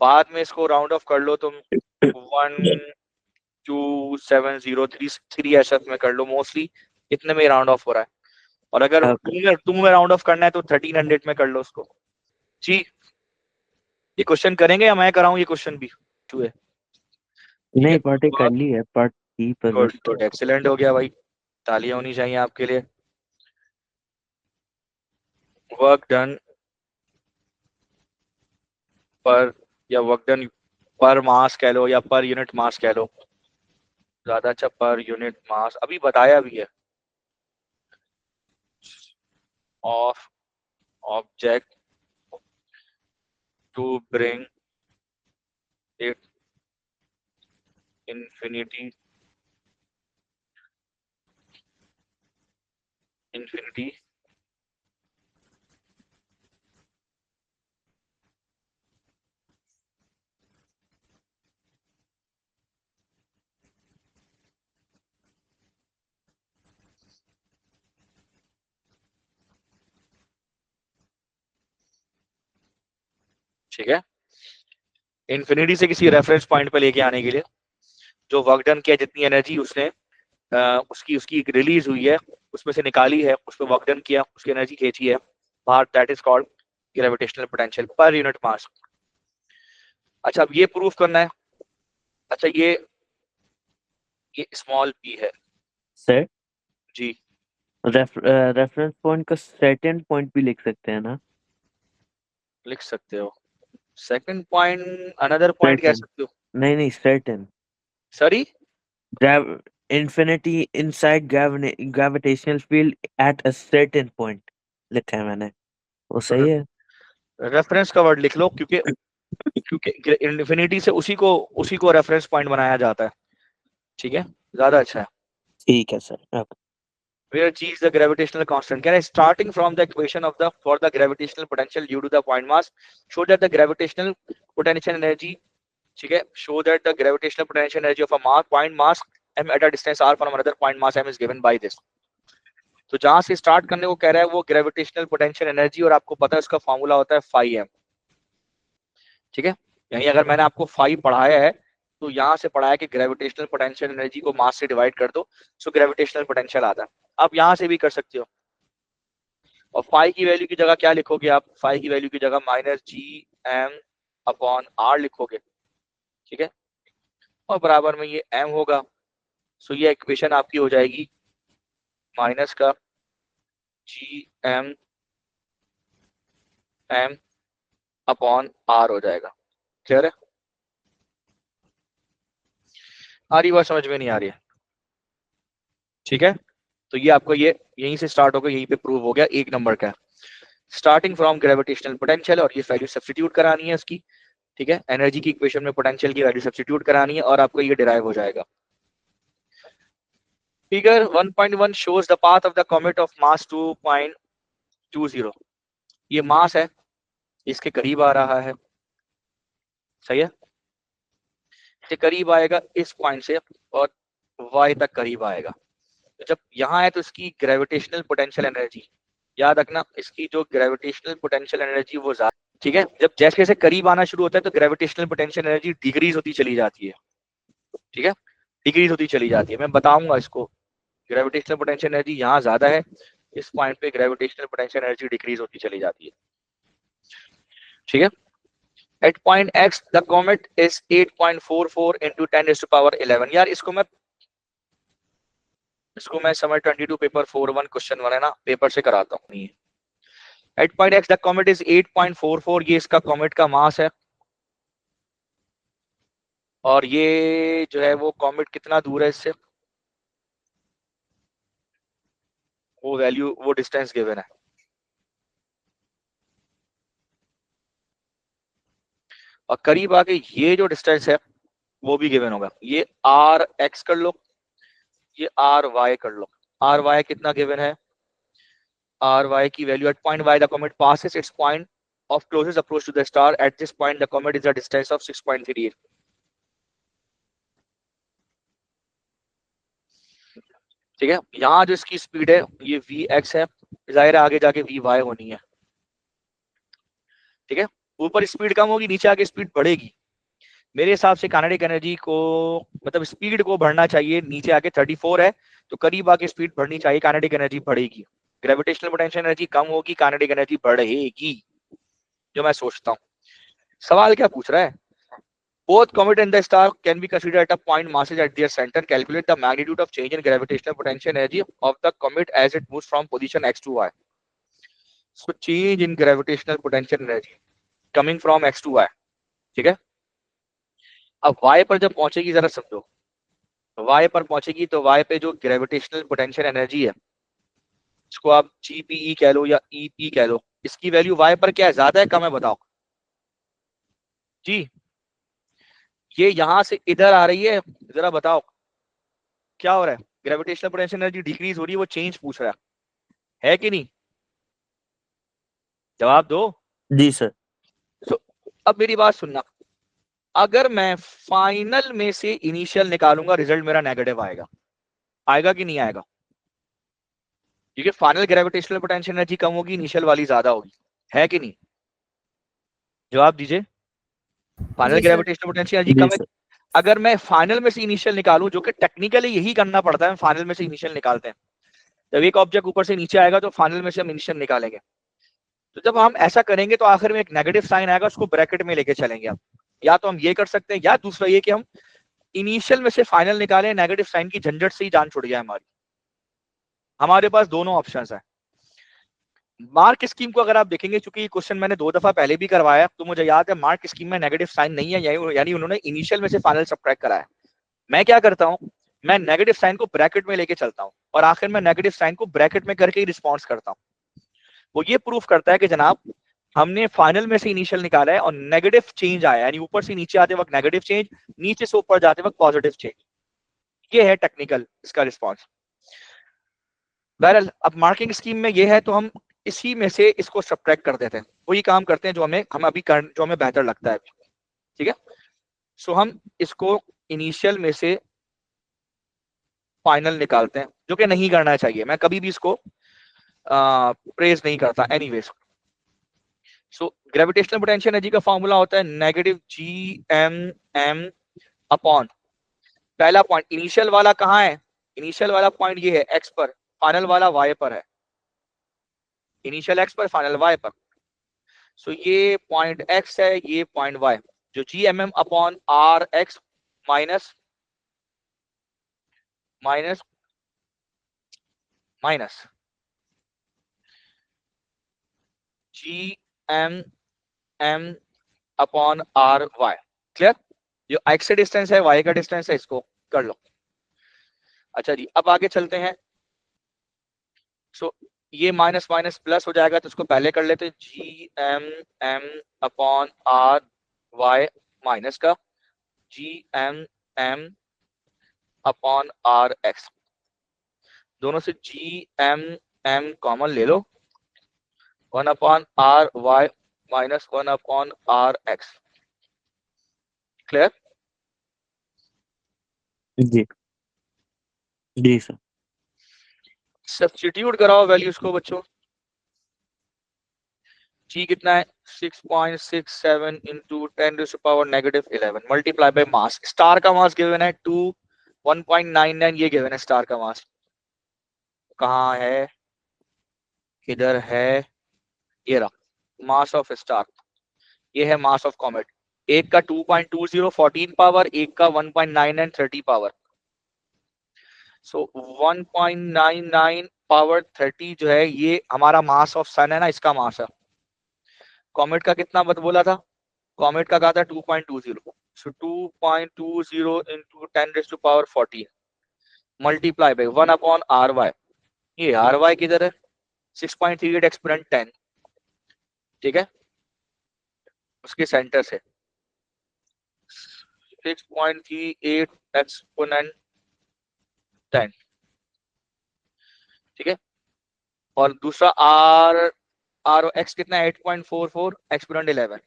बाद में इसको राउंड ऑफ कर लो तुम 12703 ऐसा में कर लो, मोस्टली इतने में राउंड ऑफ हो रहा है। और अगर तुम्हें राउंड ऑफ करना है तो 1300 में कर लो उसको जी। ये क्वेश्चन करेंगे या मैं कराऊं ये क्वेश्चन भी? है नहीं, पार्टी कर ली है, पार्ट ई पर। गुड, एक्सीलेंट हो गया भाई, तालियां होनी चाहिए आपके लिए। वर्क डन पर, या वर्क डन पर मास कह लो या पर यूनिट मास कह लो, ज्यादा अच्छा पर यूनिट मास अभी बताया भी है, of object to bring it infinity ठीक है, इन्फिनिटी से किसी रेफरेंस पॉइंट पे लेके आने के लिए जो वर्क डन किया, जितनी एनर्जी उसने उसकी रिलीज हुई है उसमें से निकाली है, उस पर वर्क डन किया, उसकी एनर्जी खींची है बाहर, that is called gravitational potential per unit mass. अच्छा अब ये प्रूफ करना है। अच्छा ये स्मॉल p है सर जी, रेफरेंस पॉइंट का सेकंड पॉइंट भी लिख सकते हैं ना? लिख सकते हो, सेकंड पॉइंट अनदर पॉइंट कह सकते हो। नहीं, certain. Sorry, infinity inside gravitational field at a certain point लिखा है मैंने, वो सही है? रेफरेंस का वर्ड लिख लो, क्योंकि इन्फिनिटी से उसी को रेफरेंस पॉइंट बनाया जाता है, ठीक है, ज्यादा अच्छा है। ठीक है sir. Where g is the gravitational constant, can I starting from the equation for the gravitational potential due to the point mass show that the gravitational potential energy ठीक है, show that the gravitational potential energy of a mass point mass m at a distance r from another point mass m is given by this। तो जहां से start करने को कह रहा है वो ग्रेविटेशनल पोटेंशियल एनर्जी, और आपको पता है उसका फॉर्मूला होता है फाई m। ठीक है, यही अगर मैंने आपको फाई पढ़ाया है तो यहाँ से पढ़ाया कि ग्रेविटेशनल पोटेंशियल एनर्जी को मास से डिवाइड कर दो सो ग्रेविटेशनल पोटेंशियल आता है। आप यहाँ से भी कर सकते हो, और फाई की वैल्यू की जगह क्या लिखोगे आप, फाई की वैल्यू की जगह -gm/r लिखोगे। ठीक है, और बराबर में ये m होगा, सो ये इक्वेशन आपकी हो जाएगी माइनस का gm/r हो जाएगा। क्लियर है? आ रही बात समझ में? नहीं आ रही है? ठीक है, तो ये आपको ये यहीं से स्टार्ट होगा, यहीं पे प्रूव हो गया, एक नंबर का स्टार्टिंग फ्रॉम ग्रेविटेशनल पोटेंशियल, और ये वैल्यू सब्स्टिट्यूट करानी है उसकी। ठीक है, एनर्जी की इक्वेशन में पोटेंशियल की वैल्यू सब्स्टिट्यूट करानी है और आपको ये डिराइव हो जाएगा। Figure 1.1 shows the path of the comet of mass 2.20। ये मास है, इसके करीब आ रहा है, सही है, इसके करीब आएगा इस पॉइंट से और y तक करीब आएगा। तो जब यहाँ है तो इसकी ग्रेविटेशनल पोटेंशियल एनर्जी, याद रखना इसकी जो ग्रेविटेशनल पोटेंशियल एनर्जी वो ज्यादा। ठीक है, जब जैसे जैसे करीब आना शुरू होता है तो ग्रेविटेशनल पोटेंशियल एनर्जी डिक्रीज होती चली जाती है। ठीक है, डिक्रीज होती चली जाती है, मैं बताऊंगा इसको। ग्रेविटेशनल पोटेंशियल एनर्जी यहाँ ज्यादा है, इस पॉइंट पे ग्रेविटेशनल पोटेंशियल एनर्जी डिक्रीज होती चली जाती है। ठीक है, at point x the comet is 8.44 into 10⁻11। यार इसको मैं समर 22 पेपर 4-1 क्वेश्चन 1 है ना, पेपर से कराता हूँ। नहीं, at point x the comet is 8.44, ये इसका कॉमेट का मास है, और ये जो है वो कॉमेट कितना दूर है इससे, वो वैल्यू वो डिस्टेंस गिवन है। और करीब आके ये जो डिस्टेंस है वो भी गिवन होगा। ये आर एक्स कर लो, ये आर वाई कर लो। आर वाई कितना गिवन है, आर वाई की value at point Y the comet passes its point of closest approach to the star at this point the comet is a distance of 6.38। ठीक है, यहाँ जो इसकी स्पीड है ये वी एक्स है, जाहिर है आगे जाके वी वाई होनी है। ठीक है, ऊपर स्पीड कम होगी, नीचे आके स्पीड बढ़ेगी। मेरे हिसाब से काइनेटिक एनर्जी को मतलब स्पीड को बढ़ना चाहिए, नीचे आके 34 है तो करीब आके स्पीड बढ़नी चाहिए, काइनेटिक एनर्जी बढ़ेगी। ग्रेविटेशनल पोटेंशियल एनर्जी कम होगी, काइनेटिक एनर्जी बढ़ेगी, जो मैं सोचता हूँ। सवाल क्या पूछ रहा है, both comet and the star can be considered at a point masses at their center, calculate the magnitude of change in gravitational potential energy of the comet as it moves from position x to y। so change in gravitational potential energy coming from x to y। ठीक है, अब y पर जब पहुंचेगी, जरा समझो, y पर पहुंचेगी तो y पे जो ग्रेविटेशनल पोटेंशियल एनर्जी है, इसको आप GPE कह लो या EP कह लो, इसकी वैल्यू y पर क्या है, ज्यादा है कम है, बताओ जी। ये यहां से इधर आ रही है, जरा बताओ क्या हो रहा है, ग्रेविटेशनल पोटेंशियल एनर्जी डिक्रीज हो रही है, वो चेंज पूछ रहा है कि नहीं, जवाब दो जी सर। तो अब मेरी बात सुनना, अगर मैं फाइनल में से इनिशियल निकालूंगा रिजल्ट मेरा नेगेटिव आएगा, आएगा कि नहीं आएगा, क्योंकि फाइनल ग्रेविटेशनल पोटेंशियल एनर्जी कम होगी, इनिशियल वाली ज्यादा होगी, है कि नहीं, जवाब दीजिए। फाइनल ग्रेविटेशनल पोटेंशियल एनर्जी कम है, अगर मैं फाइनल में से इनिशियल निकालूं, जो कि टेक्निकली यही करना पड़ता है, फाइनल में से इनिशियल निकालते हैं, जब एक ऑब्जेक्ट ऊपर से नीचे आएगा तो फाइनल में से हम इनिशियल निकालेंगे। तो जब हम ऐसा करेंगे तो आखिर में एक नेगेटिव साइन आएगा, उसको ब्रैकेट में लेके चलेंगे आप, या तो हम ये कर सकते हैं, या दूसरा ये कि हम इनिशियल में से फाइनल निकालें, नेगेटिव साइन की झंझट से ही जान छुट जाए हमारी। हमारे पास दोनों ऑप्शंस है। मार्क स्कीम को अगर आप देखेंगे, चूंकि क्वेश्चन मैंने 2 दफा पहले भी करवाया, तो मुझे याद है मार्क स्कीम में नेगेटिव साइन नहीं है, यानी उन्होंने इनिशियल में से फाइनल सब्ट्रैक्ट कराया। मैं क्या करता हूं, मैं नेगेटिव साइन को ब्रैकेट में लेके चलता हूं और आखिर में नेगेटिव साइन को ब्रैकेट में करके ही रिस्पॉन्स करता हूं। वो ये प्रूफ करता है कि जनाब हमने फाइनल में से इनिशियल निकाला है और नेगेटिव चेंज आया, यानी ऊपर से नीचे आते वक्त नेगेटिव चेंज, नीचे से ऊपर जाते वक्त पॉजिटिव चेंज। ये है टेक्निकल इसका रिस्पॉन्स। बहरहाल अब मार्किंग स्कीम में ये है, तो हम इसी में से इसको सब्ट्रैक्ट कर देते हैं, वही काम करते हैं जो हमें बेहतर लगता है। ठीक है, सो हम इसको इनिशियल में से फाइनल निकालते हैं, जो कि नहीं करना चाहिए, मैं कभी भी इसको प्रेज नहीं करता anyways. So gravitational potential energy का फॉर्मूला होता है नेगेटिव GMM अपॉन, पहला पॉइंट इनिशियल वाला कहाँ है, इनिशियल वाला पॉइंट ये है x पर, फाइनल वाला y पर है, इनिशियल x पर फाइनल y पर। सो ये पॉइंट x है, ये पॉइंट y, जो GMM upon RX minus minus minus GMM upon RY। Clear? जो x से डिस्टेंस है, y का डिस्टेंस है, इसको कर लो। अच्छा जी, अब आगे चलते हैं। सो ये माइनस माइनस प्लस हो जाएगा, तो इसको पहले कर लेते हैं, GMM अपॉन RY माइनस का GMM अपॉन RX, दोनों से GMM कॉमन ले लो, 1 upon RY minus 1 upon RX। Clear? जी जी सर। सब्स्टिट्यूट कराओ वैल्यूज को बच्चों। G कितना है, 6.67 into 10⁻⁻11 multiply by mass. Star का मास गिवन है 1.99, ये गिवन है स्टार का मास। कहाँ है, किधर है, ये रहा मास ऑफ स्टार, ये है मास ऑफ कॉमेट। एक का 2.20 14 पावर, एक का 1.99 30 पावर। सो 1.99 पावर 30 जो है, ये हमारा मास ऑफ सन है ना, इसका मास है। कॉमेट का कितना बोला था, कॉमेट का कहा था 2.20, सो 2.20 into 10⁻14 multiply by 1 upon RY। ये RY किधर है, 6.38 एक्सपोनेंट 10, ठीक है, उसके सेंटर से 6.38 एक्सपोनेंट 10, ठीक है। और दूसरा RX कितना है, 8.44 एक्सपोनेंट 11।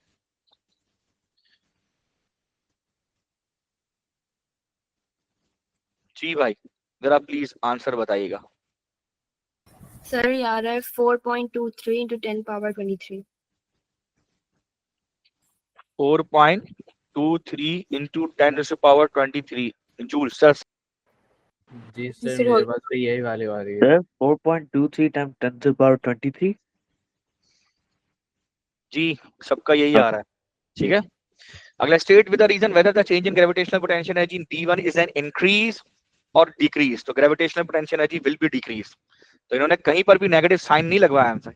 जी भाई, जरा प्लीज आंसर बताइएगा। सर ये आ रहा है 4.23 into 10 power 23। 4.23 into 10⁻23 joule. Sir जी सर, सर मेरे पास तो यही वाली आ रही है। Sir 4.23 time 10⁻23। जी, सबका यही आ रहा है, ठीक है। अगला, state with the reason whether the change in gravitational potential energy in T1 is an increase और डिक्रीज। तो gravitational potential energy will be decrease, तो इन्होंने कहीं पर भी नेगेटिव साइन नहीं लगवाया हमसे।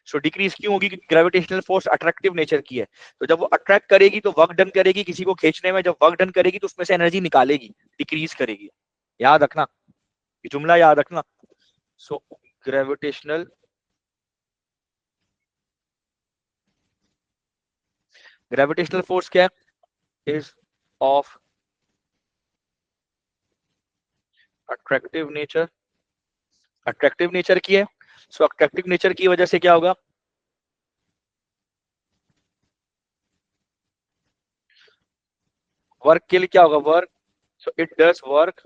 सो डिक्रीज क्यों होगी, क्योंकि ग्रेविटेशनल फोर्स अट्रैक्टिव नेचर की है, तो जब वो अट्रैक्ट करेगी तो वर्क डन करेगी, किसी को खींचने में जब वर्क डन करेगी तो उसमें से एनर्जी निकालेगी, डिक्रीज करेगी। याद रखना, ये जुमला याद रखना। सो ग्रेविटेशनल फोर्स क्या है, is of attractive nature, attractive nature की है। सो अट्रैक्टिव नेचर की वजह से क्या होगा, वर्क के लिए क्या होगा, work, so it does work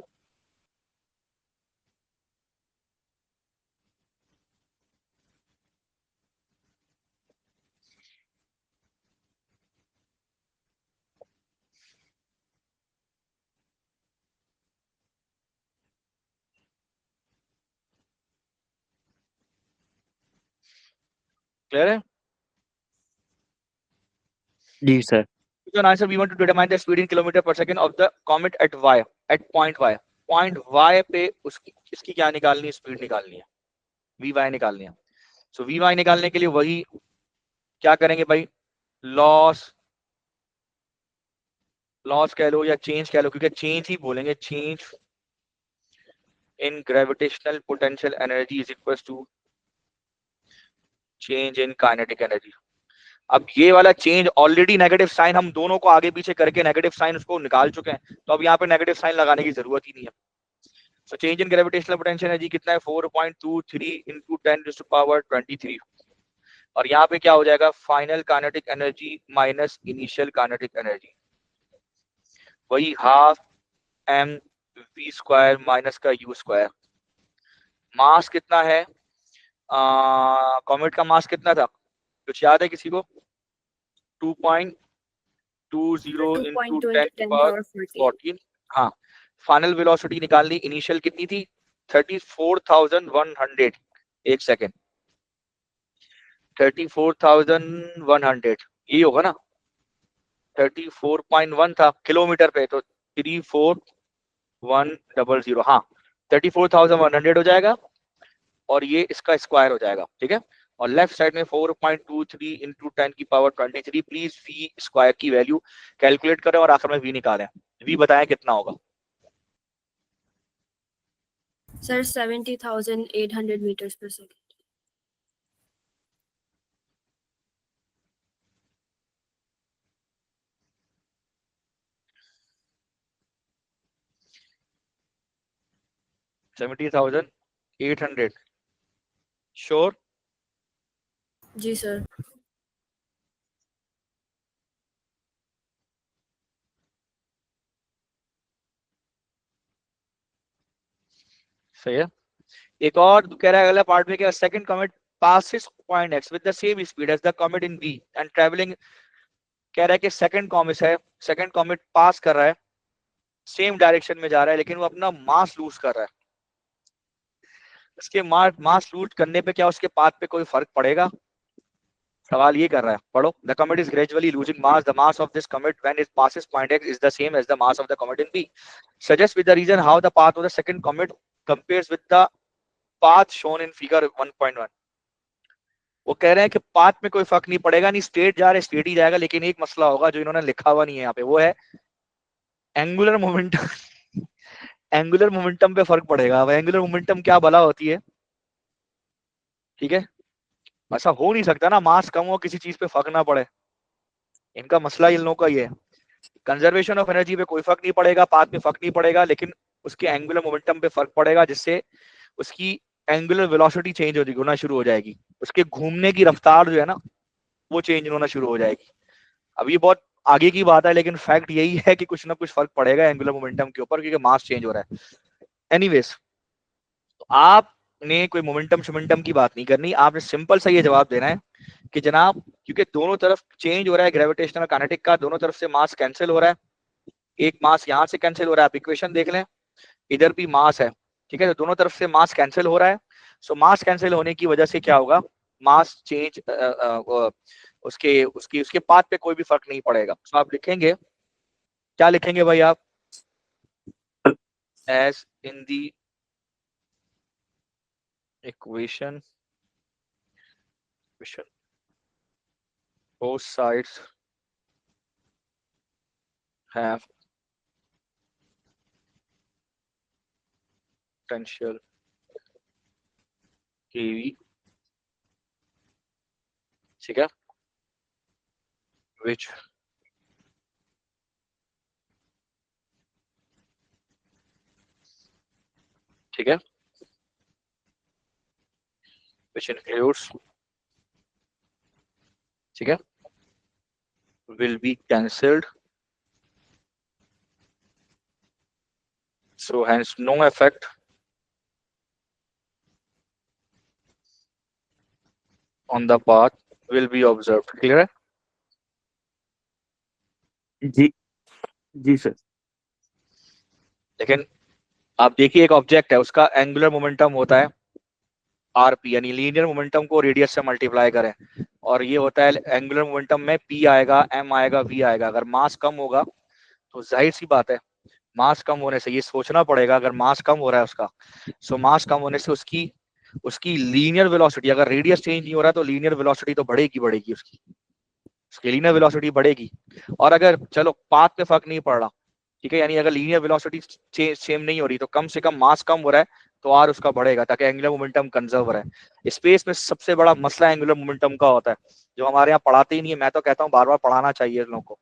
clear है। जी sir. An answer, we want to determine the speed in kilometer per second of the comet at y, at point y। Point y पे उसकी इसकी क्या निकालनी है, स्पीड निकालनी है, vy निकालनी है। सो vy निकालने के लिए वही क्या करेंगे भाई, लॉस, लॉस कह लो या चेंज कह लो, क्योंकि चेंज ही बोलेंगे, change in gravitational potential energy is equal to change in kinetic energy. अब ये वाला चेंज ऑलरेडी नेगेटिव साइन हम दोनों को आगे पीछे करके नेगेटिव साइन उसको निकाल चुके हैं, तो अब यहाँ पे नेगेटिव साइन लगाने की जरूरत ही नहीं है। So change in gravitational potential energy कितना है, 4.23 इंटू 10⁻23। और यहाँ पे क्या हो जाएगा, final kinetic energy minus initial kinetic energy. वही half M V square minus का यू स्क्वायर। मास कितना है, कॉमेट का मास कितना था, कुछ याद है किसी को? 2.20 into 2.2 ten into 10 power power 14. 14। हाँ, फाइनल वेलोसिटी निकालनी, इनिशियल कितनी थी, 34,100। एक सेकेंड, 34,100 ये होगा ना, 34.1 था किलोमीटर पे, तो 34,100, हाँ 34,100 हो जाएगा, और ये इसका स्क्वायर हो जाएगा, ठीक है। और लेफ्ट साइड में 4.23 इंटू 10 की पावर 23। प्लीज वी स्क्वायर की वैल्यू कैलकुलेट करें और आखिर में वी निकालें। वी बताएं कितना होगा। Sir, 70,800 meters per second. $70,800 sure? जी sir. सही है। एक और कह रहा है अगला पार्ट में, क्या second comet passes point x with the same speed as the comet in B and traveling, कह रहा है कि सेकंड कॉमेट है, सेकंड कॉमेट पास कर रहा है, सेम डायरेक्शन में जा रहा है, लेकिन वो अपना मास लूज कर रहा है। उसके मास लूज करने पे क्या उसके पाथ पे कोई फर्क पड़ेगा? सवाल ये कर रहा है, पढ़ो। The comet is gradually losing mass, the mass of this comet when it passes point x is the same as the mass of the comet in B. Suggest with the reason how the path of the second comet compares with the path shown in figure 1.1. वो कह रहे हैं कि path में कोई फर्क नहीं पड़ेगा, नहीं स्ट्रेट जा रहे स्ट्रेट ही जाएगा, लेकिन एक मसला होगा जो इन्होंने लिखा हुआ नहीं है यहाँ पे, वो है एंगुलर मोमेंटम। एंगुलर मोमेंटम पे फर्क पड़ेगा। अब एंगुलर मोमेंटम क्या भला होती है, ठीक है, ऐसा हो नहीं सकता ना, मास कम हो किसी चीज पे फर्क ना पड़े। इनका मसला इन लोगों का ये है, कंजर्वेशन ऑफ एनर्जी पे कोई फर्क नहीं पड़ेगा, पाथ पे फर्क नहीं पड़ेगा, लेकिन उसके एंगुलर मोमेंटम पे फर्क पड़ेगा, जिससे उसकी एंगुलर वेलोसिटी चेंज होना शुरू हो जाएगी, उसके घूमने की रफ्तार जो है ना वो चेंज होना शुरू हो जाएगी। अब ये बहुत आगे की बात है, लेकिन फैक्ट यही है कि कुछ ना कुछ फर्क पड़ेगा एंगुलर मोमेंटम के ऊपर, क्योंकि मास चेंज हो रहा है। एनीवेज, तो आपने कोई मोमेंटम शोमेंटम की बात नहीं करनी, आपने सिंपल सा ये जवाब देना है कि जनाब क्योंकि दोनों तरफ चेंज हो रहा है ग्रेविटेशनल काइनेटिक का, दोनों तरफ से मास कैंसिल हो रहा है, एक मास यहाँ से कैंसिल हो रहा है, आप इक्वेशन देख लें, इधर भी मास है, ठीक है, तो दोनों तरफ से मास कैंसिल हो रहा है। सो मास कैंसिल होने की वजह से क्या होगा, मास चेंज उसके उसकी उसके पाथ पे कोई भी फर्क नहीं पड़ेगा। तो आप लिखेंगे, क्या लिखेंगे भाई आप, as in the equation both sides have potential KV, ठीक है, which ठीक है, which includes, ठीक है, will be cancelled, so hence no effect on the path will be observed। Clear है? जी जी सर। लेकिन आप देखिए, एक ऑब्जेक्ट है, उसका एंगुलर मोमेंटम होता है आरपी, यानी लीनियर मोमेंटम को रेडियस से मल्टीप्लाई करें, और ये होता है एंगुलर मोमेंटम में पी आएगा, एम आएगा, वी आएगा। अगर मास कम होगा तो जाहिर सी बात है, मास कम होने से ये सोचना पड़ेगा, अगर मास कम हो रहा है उसका, सो मास कम होने से उसकी उसकी लीनियर वेलोसिटी, अगर रेडियस चेंज नहीं हो रहा तो लीनियर वेलोसिटी तो बढ़ेगी उसकी लीनियर वेलोसिटी बढ़ेगी। और अगर चलो पाथ पे फर्क नहीं पड़ रहा, ठीक है, यानी अगर लीनियर वेलोसिटी सेम नहीं हो रही, तो कम से कम मास कम हो रहा है तो आर उसका बढ़ेगा, ताकि एंगुलर मोमेंटम कंजर्व रहे। स्पेस में सबसे बड़ा मसला एंगुलर मोमेंटम का होता है, जो हमारे यहाँ पढ़ाते ही नहीं है। मैं तो कहता हूँ बार बार पढ़ाना चाहिए लोगों को।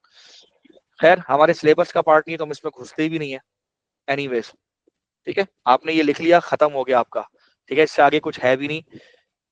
खैर, हमारे सिलेबस का पार्ट नहीं है तो हम इसमें घुसते भी नहीं है। एनीवेज, ठीक है, आपने ये लिख लिया, खत्म हो गया आपका, ठीक है, इससे आगे कुछ है भी नहीं।